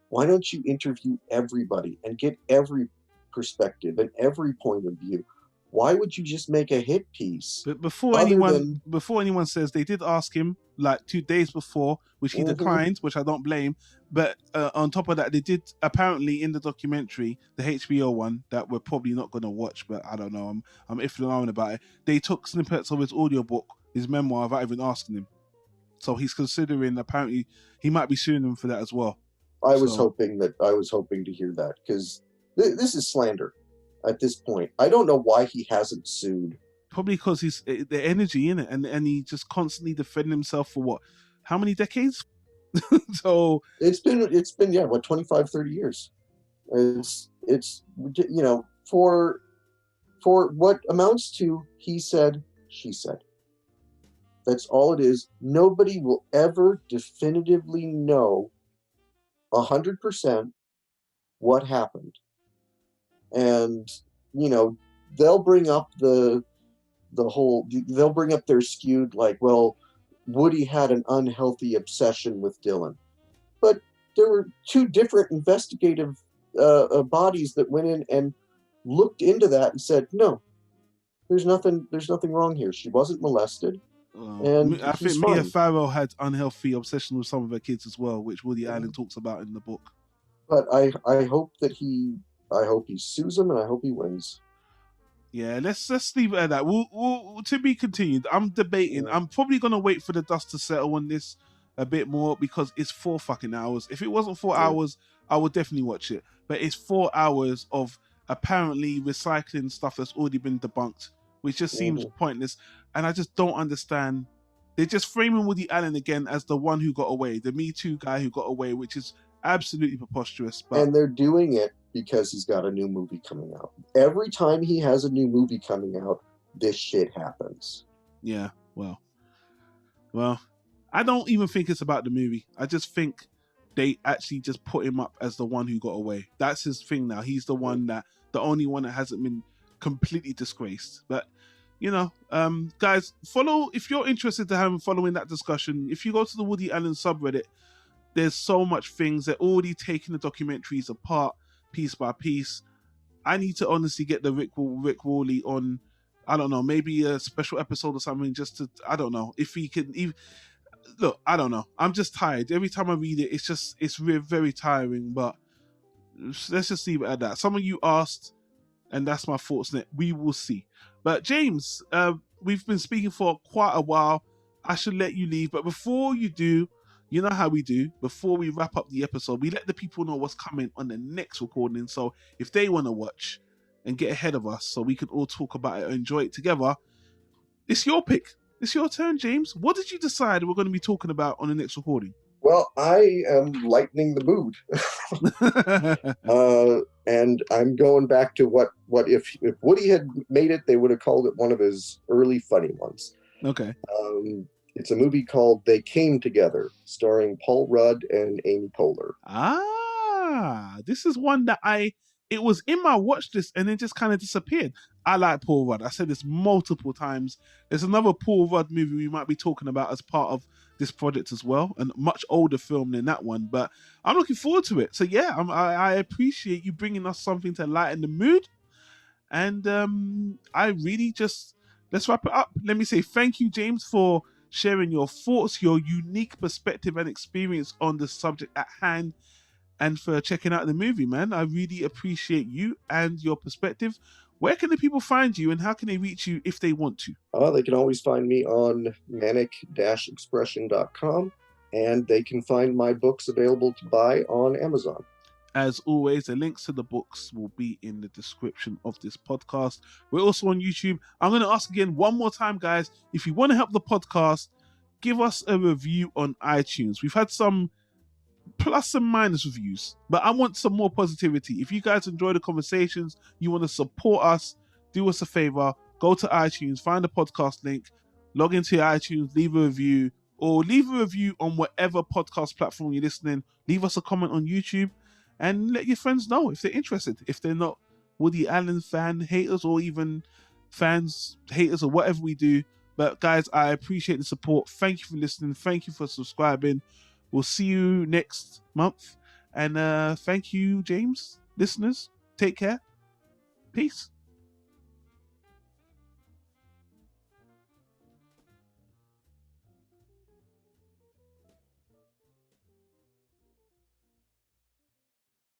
Why don't you interview everybody and get every perspective and every point of view? Why would you just make a hit piece?
But before anyone says, they did ask him 2 days before, which he declined, which I don't blame. But on top of that, they did apparently in the documentary, the HBO one that we're probably not going to watch, but I don't know. I'm iffing around about it. They took snippets of his audiobook, his memoir, without even asking him. So he's considering. Apparently, he might be suing them for that as well.
I was hoping to hear that, because this is slander. At this point, I don't know why he hasn't sued.
Probably because he's the energy in it, and he just constantly defending himself for how many decades? So
it's been 25, 30 years. It's for what amounts to he said, she said. That's all it is. Nobody will ever definitively know 100% what happened. And, they'll bring up they'll bring up their skewed, Woody had an unhealthy obsession with Dylan. But there were 2 different investigative bodies that went in and looked into that and said, no, there's nothing wrong here. She wasn't molested. And
I think Mia Farrow had unhealthy obsession with some of her kids as well, which Woody Allen talks about in the book.
But I hope that he sues him, and I hope he wins.
Yeah, let's leave it at that. We'll to be continued. I'm debating. I'm probably gonna wait for the dust to settle on this a bit more, because it's 4 fucking hours. If it wasn't 4 hours, I would definitely watch it. But it's 4 hours of apparently recycling stuff that's already been debunked, which just seems pointless. And I just don't understand. They're just framing Woody Allen again as the one who got away, the Me Too guy who got away, which is absolutely preposterous. But...
And they're doing it because he's got a new movie coming out. Every time he has a new movie coming out, this shit happens.
Yeah, well, I don't even think it's about the movie. I just think they actually just put him up as the one who got away. That's his thing now. He's the one the only one that hasn't been completely disgraced. But, guys, follow, if you're interested to following that discussion, if you go to the Woody Allen subreddit, there's so much things. They're already taking the documentaries apart piece by piece. I need to honestly get the Rick Worley on, I don't know, maybe a special episode or something, just to, I don't know, if he can even, look, I don't know. I'm just tired. Every time I read it, it's very tiring, but let's just leave it at that. Some of you asked, And that's my thoughts on it. We will see. But James, we've been speaking for quite a while. I should let you leave. But before you do, you know how we do. Before we wrap up the episode, we let the people know what's coming on the next recording. So if they want to watch and get ahead of us so we can all talk about it and enjoy it together, it's your pick. It's your turn, James. What did you decide we're going to be talking about on the next recording?
Well, I am lightening the mood. And I'm going back to what if Woody had made it, they would have called it one of his early funny ones.
Okay.
It's a movie called They Came Together, starring Paul Rudd and Amy Poehler.
This is one that it was in my watch list and then just kind of disappeared. I like Paul Rudd. I said this multiple times. There's another Paul Rudd movie we might be talking about as part of this project as well, and a much older film than that one, but I'm looking forward to it. So yeah, I appreciate you bringing us something to lighten the mood, and I really let's wrap it up. Let me say thank you, James, for sharing your thoughts, your unique perspective and experience on the subject at hand, and for checking out the movie, man. I really appreciate you and your perspective. Where can the people find you, and how can they reach you if they want to?
They can always find me on Manic-Expression.com, and they can find my books available to buy on Amazon.
As always, the links to the books will be in the description of this podcast. We're also on YouTube. I'm going to ask again one more time, guys, if you want to help the podcast, give us a review on iTunes. We've had some plus and minus reviews, but I want some more positivity. If you guys enjoy the conversations, you want to support us, do us a favor, go to iTunes, find the podcast link, log into your iTunes, leave a review, or leave a review on whatever podcast platform you're listening. Leave us a comment on YouTube and let your friends know if they're interested, if they're not Woody Allen fan haters, or even fans haters, or whatever we do. But guys, I appreciate the support. Thank you for listening. Thank you for subscribing. We'll see you next month. And thank you, James. Listeners, take care. Peace.